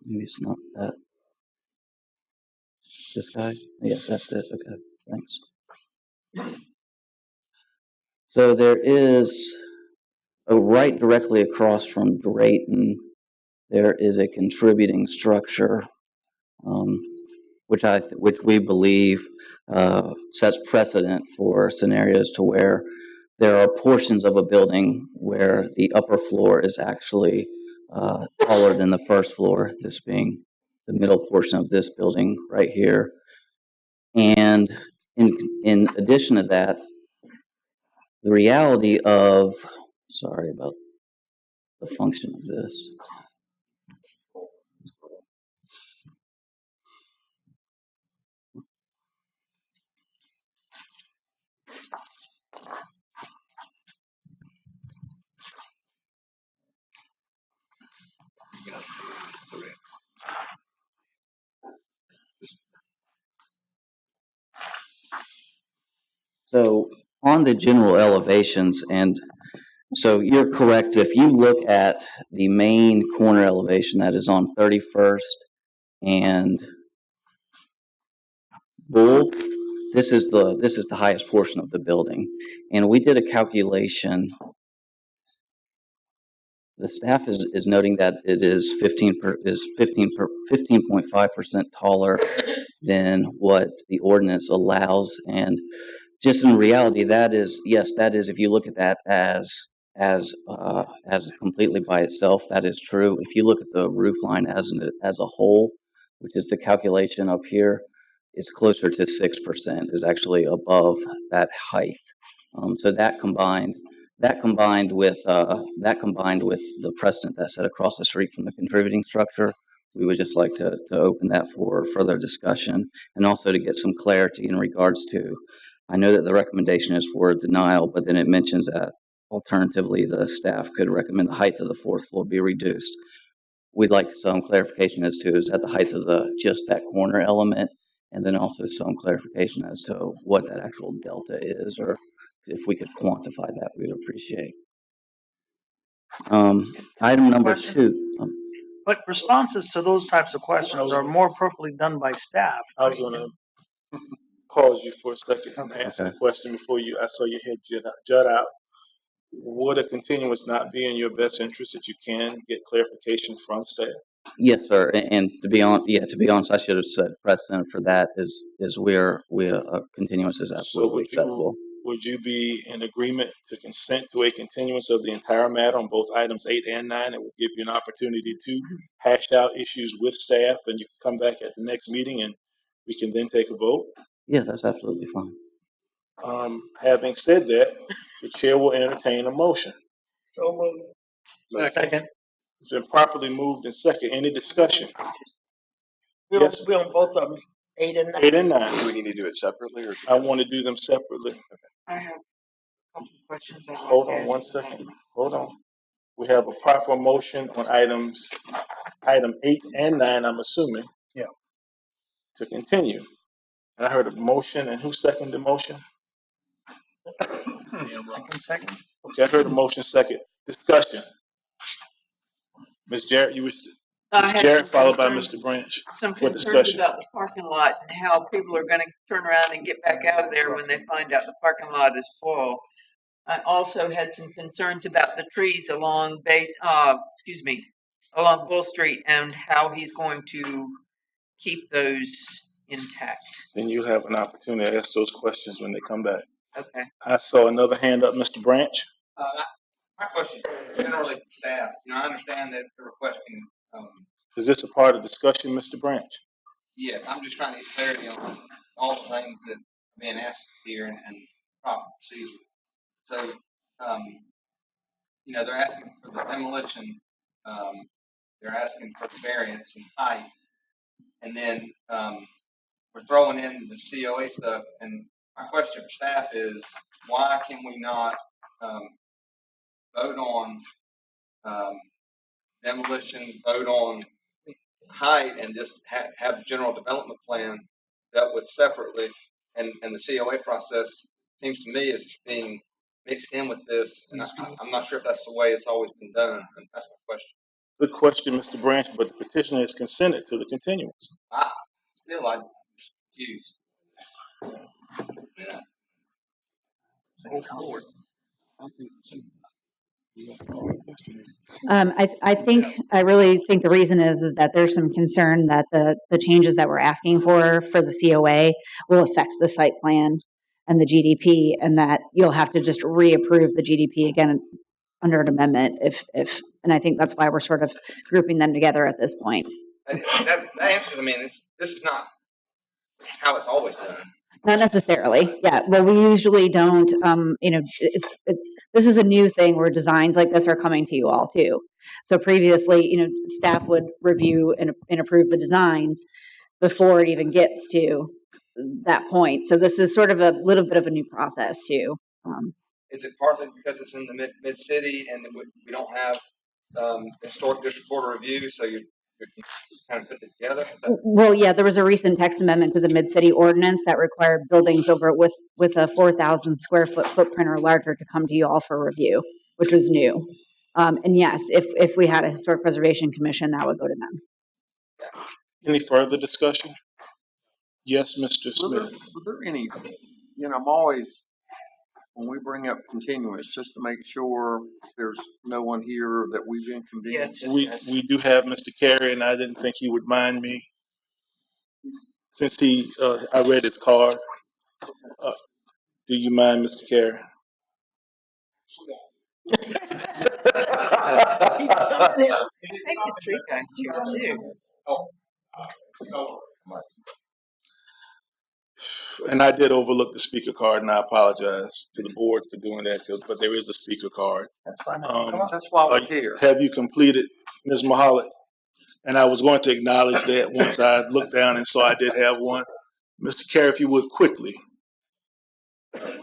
Maybe it's not that. This guy? Yeah, that's it. Okay, thanks. So there is right directly across from Drayton. There is a contributing structure, which we believe sets precedent for scenarios to where there are portions of a building where the upper floor is actually taller than the 1st floor, this being the middle portion of this building right here. And in addition to that, the reality of, sorry about the function of this. So on the general elevations, and so you're correct, if you look at the main corner elevation that is on 31st and Bull, this is the highest portion of the building. And we did a calculation. The staff is noting that it is 15.5% taller than what the ordinance allows, and just in reality, that is, yes, that is, if you look at that as as completely by itself. That is true. If you look at the roof line as a whole, which is the calculation up here, it's closer to 6%. Is actually above that height. So that combined with the precedent that's set across the street from the contributing structure, we would just like to open that for further discussion and also to get some clarity in regards to. I know that the recommendation is for denial, but then it mentions that alternatively the staff could recommend the height of the fourth floor be reduced. We'd like some clarification as to, is that the height of just that corner element, and then also some clarification as to what that actual delta is, or if we could quantify that, we'd appreciate. Item number Question? 2. But responses to those types of questions are more appropriately done by staff. I was going to pause you for a second and ask a question before I saw your head jut out. Would a continuance not be in your best interest that you can get clarification from staff? Yes, sir. And to be honest, I should have said precedent for that is where a continuance is absolutely acceptable. Would you be in agreement to consent to a continuance of the entire matter on both items 8 and 9? It will give you an opportunity to hash out issues with staff, and you can come back at the next meeting and we can then take a vote. Yeah, that's absolutely fine. Having said that, the chair will entertain a motion. So moved. Second. It's been properly moved and second. Any discussion? We're on both of them, 8 and 9. 8 and 9. Do we need to do it separately, or I want to do them separately. I have a couple of questions. Hold on one second. Hold on. We have a proper motion on item 8 and 9, I'm assuming. Yeah. To continue. And I heard a motion, and who seconded the motion? Second. Okay, I heard a motion second. Discussion. Ms. Jarrett, Ms. Jarrett, followed by Mr. Branch. Some for concerns discussion. about the parking lot and how people are going to turn around and get back out of there when they find out the parking lot is full. I also had some concerns about the trees along along Bull Street and how he's going to keep those intact. Then you have an opportunity to ask those questions when they come back. Okay. I saw another hand up, Mr. Branch. My question generally for staff, I understand that they're requesting. Is this a part of discussion, Mr. Branch? Yes, I'm just trying to get clarity on all the things that are being asked here and proper procedure. So, they're asking for the demolition, they're asking for the variance and height, and then we're throwing in the COA stuff. And my question for staff is, why can we not vote on demolition, vote on height, and just have the general development plan dealt with separately, and the COA process seems to me is being mixed in with this, and I'm not sure if that's the way it's always been done. And that's my question. Good question, Mr. Branch, but the petitioner has consented to the continuance. I'm confused. Yeah. I really think the reason is that there's some concern that the changes that we're asking for the COA will affect the site plan and the GDP, and that you'll have to just reapprove the GDP again under an amendment and I think that's why we're sort of grouping them together at this point. That answers, this is not how it's always done. Not necessarily. Yeah. Well, we usually don't, this is a new thing where designs like this are coming to you all too. So previously, staff would review and approve the designs before it even gets to that point. So this is sort of a little bit of a new process too. Is it partly because it's in the mid city and we don't have historic district board of review, so you're kind of put it together? Well, yeah, there was a recent text amendment to the mid-city ordinance that required buildings over with a 4,000 square foot footprint or larger to come to you all for review, which was new. And yes, if we had a historic preservation commission, that would go to them. Any further discussion? Yes, Mr. Smith. Were there any, I'm always, when we bring up continuance, just to make sure there's no one here that we've inconvenienced. Yes. We do have Mr. Carey, and I didn't think he would mind me. Since I read his card. Do you mind, Mr. Carey? I think the tree guy's here too. And I did overlook the speaker card, and I apologize to the board for doing that, but there is a speaker card. That's fine. That's why we're here. Have you completed, Ms. Mahalik? And I was going to acknowledge that once I looked down and saw I did have one. Mr. Carey, if you would quickly,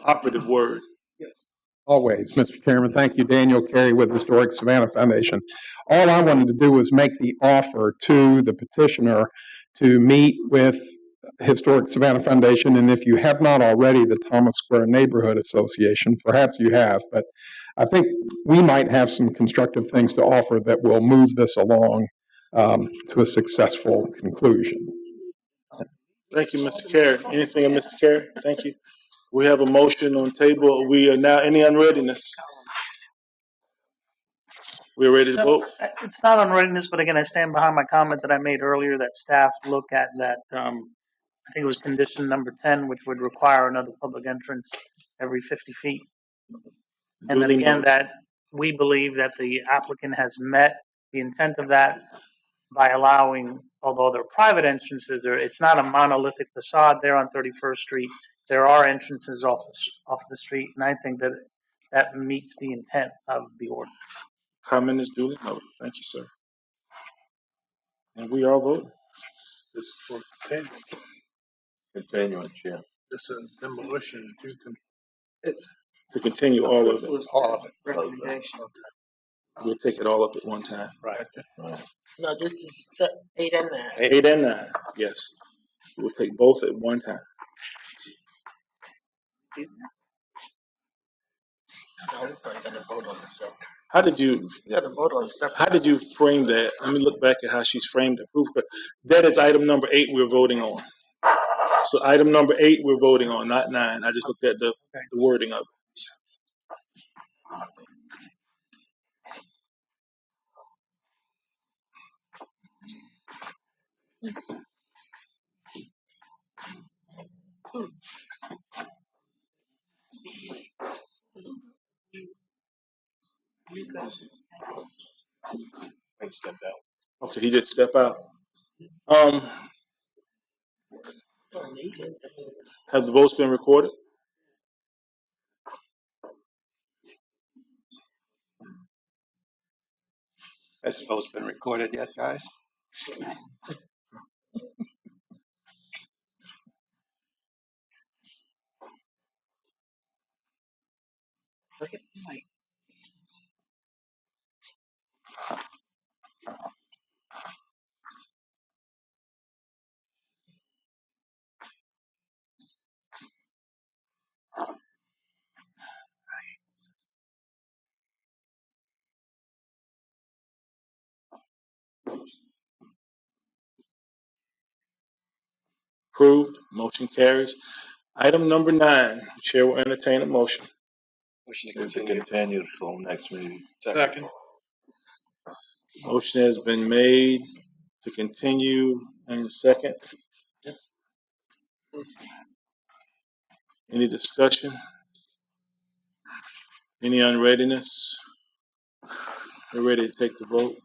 operative word. Yes. Always, Mr. Chairman. Thank you, Daniel Carey with Historic Savannah Foundation. All I wanted to do was make the offer to the petitioner to meet with Historic Savannah Foundation, and if you have not already, the Thomas Square Neighborhood Association. Perhaps you have, but I think we might have some constructive things to offer that will move this along to a successful conclusion. Thank you, Mr. Carey. Anything, Mr. Carey? Thank you. We have a motion on the table. We are now any unreadiness. We're ready to vote. It's not on readiness, but again, I stand behind my comment that I made earlier that staff look at that. I think it was condition number 10, which would require another public entrance every 50 feet. And then again, that we believe that the applicant has met the intent of that by allowing, although they're private entrances, it's not a monolithic facade there on 31st Street. There are entrances off the street, and I think that that meets the intent of the ordinance. Comment is duly noted. Thank you, sir. And we are voting. This is for continuance, yeah. It's a demolition. It's to continue all of it. All of it. Recommendation. We'll take it all up at one time. Right. No, this is 8 and 9. 8 and 9. Yes. We'll take both at one time. No, we're probably gonna vote on the separate. How did you? You got to vote on the separate. How did you frame that? Let me look back at how she's framed it. That is item number 8 we're voting on. So item number 8 we're voting on, not 9. I just looked at the wording of it. Okay, he did step out. Have the votes been recorded? Has the vote's been recorded yet, guys? Look at the mic. Approved. Motion carries. Item number 9. The chair will entertain a motion. Motion to continue till next meeting. Second. Motion has been made to continue and second. Any discussion? Any unreadiness? We're ready to take the vote.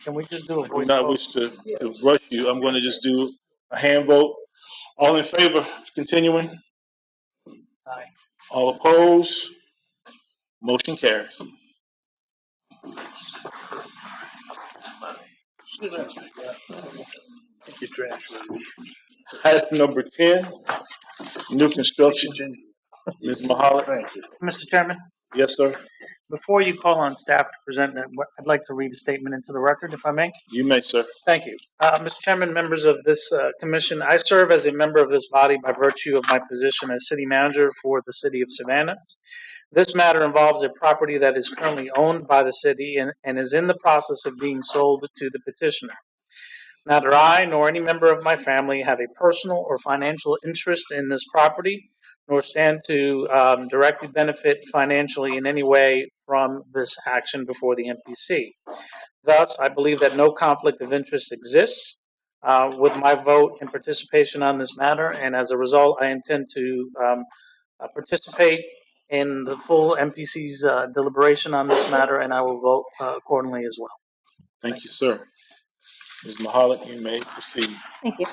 Can we just do a I do voice not vote? wish to rush you. I'm going to just do a hand vote. All in favor of continuing? Aye. All opposed? Motion carries. Item number 10, new construction. Ms. Mahalik. Mr. Chairman, Yes, sir. Before you call on staff to present, I'd like to read a statement into the record, if I may. You may, sir. Thank you. Mr. Chairman, members of this commission, I serve as a member of this body by virtue of my position as city manager for the city of Savannah. This matter involves a property that is currently owned by the city and is in the process of being sold to the petitioner. Neither I nor any member of my family have a personal or financial interest in this property, nor stand to directly benefit financially in any way from this action before the MPC. Thus, I believe that no conflict of interest exists with my vote and participation on this matter, and as a result, I intend to participate in the full MPC's deliberation on this matter, and I will vote accordingly as well. Thank you, sir. Ms. Mahalik, you may proceed. Thank you.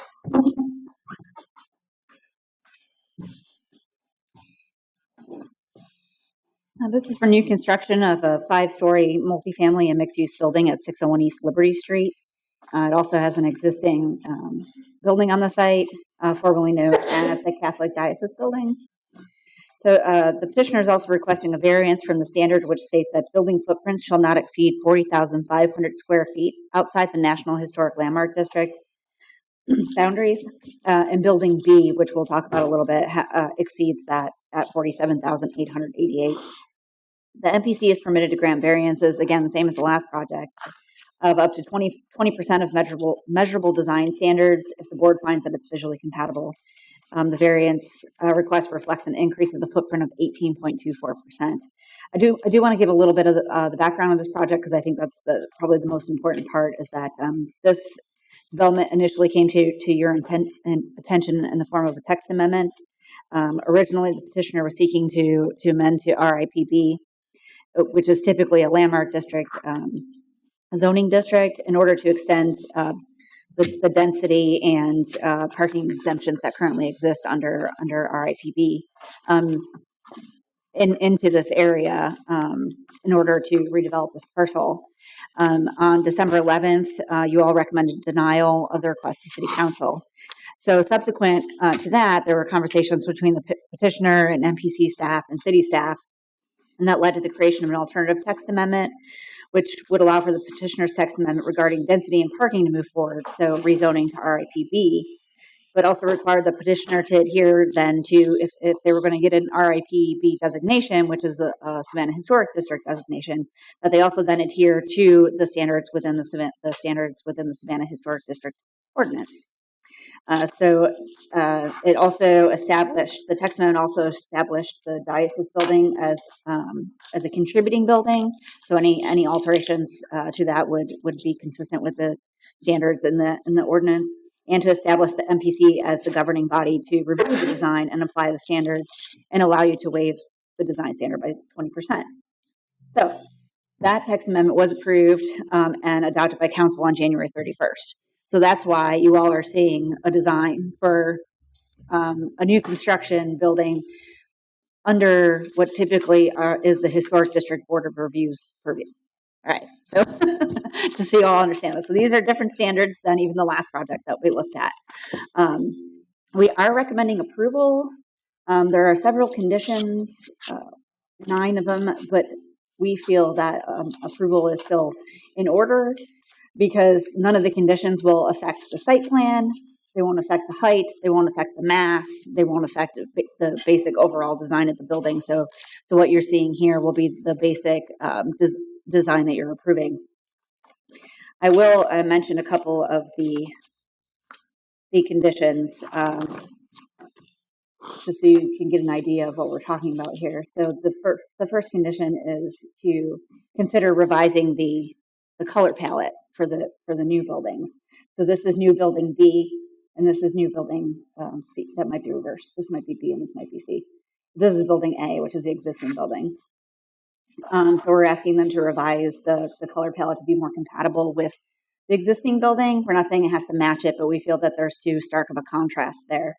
This is for new construction of a 5-story multifamily and mixed-use building at 601 East Liberty Street. It also has an existing building on the site, formerly known as the Catholic Diocese Building. So the petitioner is also requesting a variance from the standard, which states that building footprints shall not exceed 40,500 square feet outside the National Historic Landmark District boundaries. And building B, which we'll talk about a little bit, exceeds that at 47,888. The MPC is permitted to grant variances, again, the same as the last project, of up to 20% of measurable design standards if the board finds that it's visually compatible. The variance request reflects an increase in the footprint of 18.24%. I do want to give a little bit of the background of this project, because I think that's probably the most important part, is that this development initially came to your attention in the form of a text amendment. Originally, the petitioner was seeking to amend to RIPB, which is typically a landmark district zoning district, in order to extend the density and parking exemptions that currently exist under RIPB into this area in order to redevelop this parcel. On December 11th, you all recommended denial of the request to City Council. So subsequent to that, there were conversations between the petitioner and MPC staff and city staff, and that led to the creation of an alternative text amendment, which would allow for the petitioner's text amendment regarding density and parking to move forward, so rezoning to RIPB, but also required the petitioner to adhere then to, if they were going to get an RIPB designation, which is a Savannah Historic District designation, that they also then adhere to the standards within the Savannah Historic District ordinance. It also established, the text amendment also established the diocese building as a contributing building. So any alterations to that would be consistent with the standards in the ordinance, and to establish the MPC as the governing body to review the design and apply the standards and allow you to waive the design standard by 20%. So that text amendment was approved and adopted by council on January 31st. So that's why you all are seeing a design for a new construction building under what typically is the Historic District Board of Review's purview. All right, so just so you all understand this. So these are different standards than even the last project that we looked at. We are recommending approval. There are several conditions, 9 of them, but we feel that approval is still in order, because none of the conditions will affect the site plan. They won't affect the height. They won't affect the mass. They won't affect the basic overall design of the building. So what you're seeing here will be the basic design that you're approving. I will mention a couple of the conditions, just so you can get an idea of what we're talking about here. So the first condition is to consider revising the color palette for the new buildings. So this is new building B, and this is new building C. That might be reversed. This might be B, and this might be C. This is building A, which is the existing building. So we're asking them to revise the color palette to be more compatible with the existing building. We're not saying it has to match it, but we feel that there's too stark of a contrast there.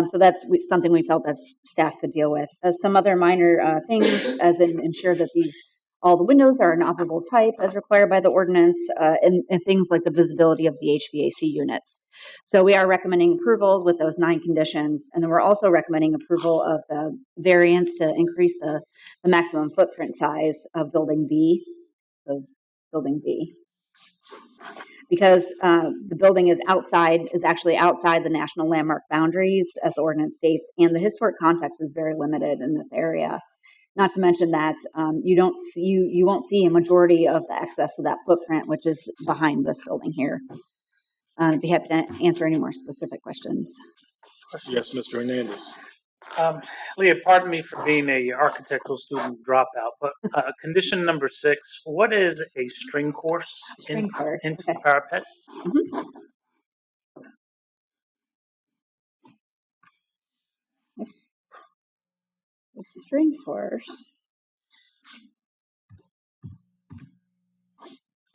So that's something we felt that staff could deal with. Some other minor things, as in ensure that these all the windows are an operable type as required by the ordinance, and things like the visibility of the HVAC units. So we are recommending approval with those 9 conditions, and then we're also recommending approval of the variance to increase the maximum footprint size of building B, because the building is actually outside the national landmark boundaries, as the ordinance states, and the historic context is very limited in this area. Not to mention that you won't see a majority of the excess of that footprint, which is behind this building here. I'd be happy to answer any more specific questions. Yes, Mr. Hernandez. Leah, pardon me for being a architectural student dropout, but condition number 6, what is a string course into the parapet? Mm-hmm. A string course.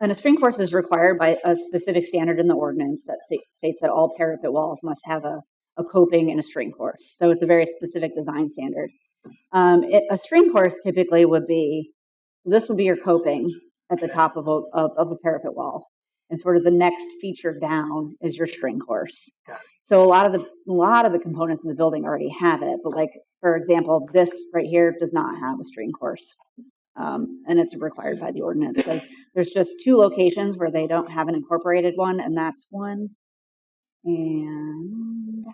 And a string course is required by a specific standard in the ordinance that states that all parapet walls must have a coping and a string course. So it's a very specific design standard. A string course typically would be, this would be your coping at the top of a parapet wall. And sort of the next feature down is your string course. So a lot of the components in the building already have it, but like, for example, this right here does not have a string course. And it's required by the ordinance. So there's just 2 locations where they don't have an incorporated one, and that's one. And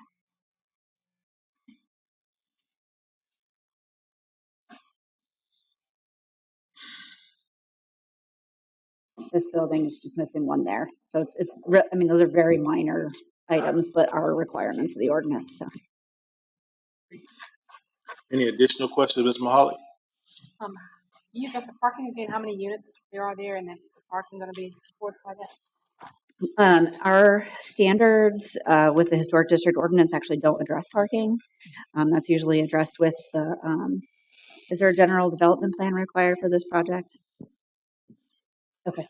this building is just missing one there. So those are very minor items, but are requirements of the ordinance. So. Any additional questions, Ms. Mahalik? You address the parking again, how many units there are there, and then is parking going to be supported by that? Our standards with the Historic District Ordinance actually don't address parking. That's usually addressed with the, is there a general development plan required for this project? Okay,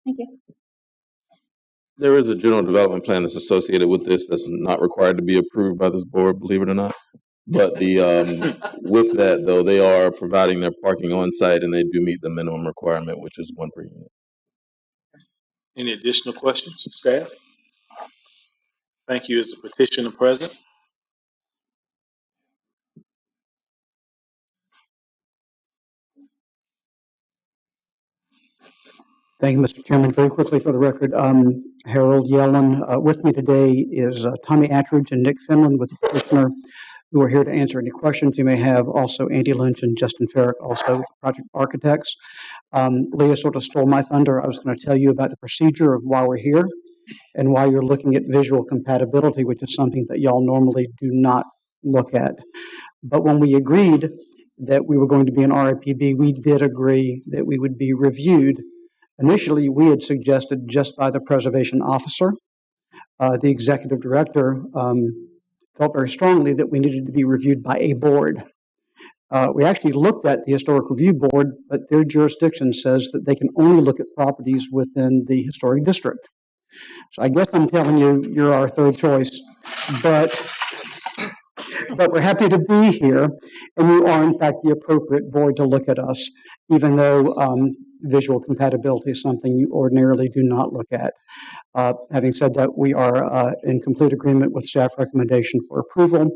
thank you. There is a general development plan that's associated with this that's not required to be approved by this board, believe it or not. But with that though, they are providing their parking on site, and they do meet the minimum requirement, which is 1 per unit. Any additional questions, staff? Thank you. Is the petitioner present? Thank you, Mr. Chairman. Very quickly for the record, Harold Yellen. With me today is Tommy Attridge and Nick Finland with the petitioner, who are here to answer any questions you may have. Also, Andy Lynch and Justin Farrick, also project architects. Leah sort of stole my thunder. I was going to tell you about the procedure of why we're here and why you're looking at visual compatibility, which is something that y'all normally do not look at. But when we agreed that we were going to be an RIPB, we did agree that we would be reviewed. Initially, we had suggested just by the preservation officer. The executive director felt very strongly that we needed to be reviewed by a board. We actually looked at the Historic Review Board, but their jurisdiction says that they can only look at properties within the historic district. So I guess I'm telling you, you're our third choice, but we're happy to be here, and you are in fact the appropriate board to look at us, even though visual compatibility is something you ordinarily do not look at. Having said that, we are in complete agreement with staff recommendation for approval,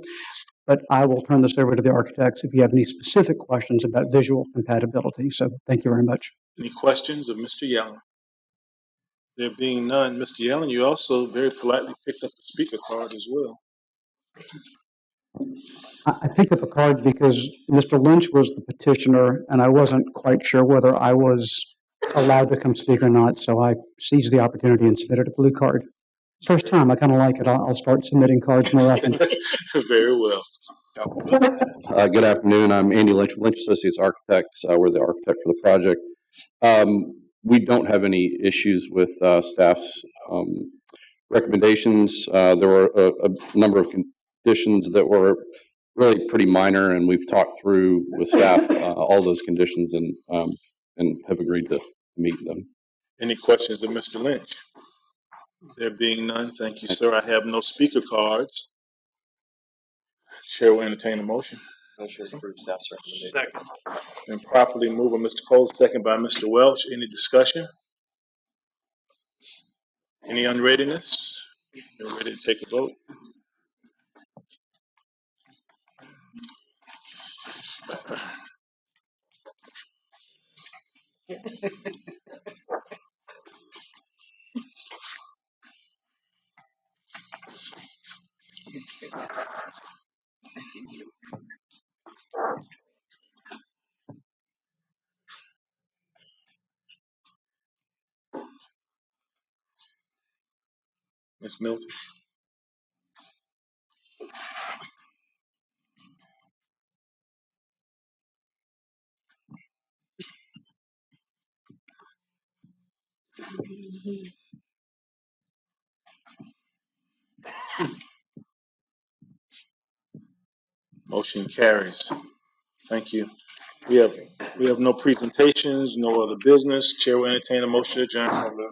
but I will turn this over to the architects if you have any specific questions about visual compatibility. So thank you very much. Any questions of Mr. Yellen? There being none, Mr. Yellen, you also very politely picked up the speaker card as well. I picked up a card because Mr. Lynch was the petitioner, and I wasn't quite sure whether I was allowed to come speak or not, so I seized the opportunity and submitted a blue card. First time, I kind of like it. I'll start submitting cards more often. Very well. Good afternoon. I'm Andy Lynch, Lynch Associates Architects. We're the architect for the project. We don't have any issues with staff's recommendations. There were a number of conditions that were really pretty minor, and we've talked through with staff all those conditions and have agreed to meet them. Any questions of Mr. Lynch? There being none, thank you, sir. I have no speaker cards. Chair will entertain a motion. Motion to approve staff's recommendation. Second. Been properly moved by Mr. Cole, second by Mr. Welch. Any discussion? Any unreadiness? You're ready to take a vote? Ms. Milton? Motion carries. Thank you. We have no presentations, no other business. Chair will entertain a motion to adjourn.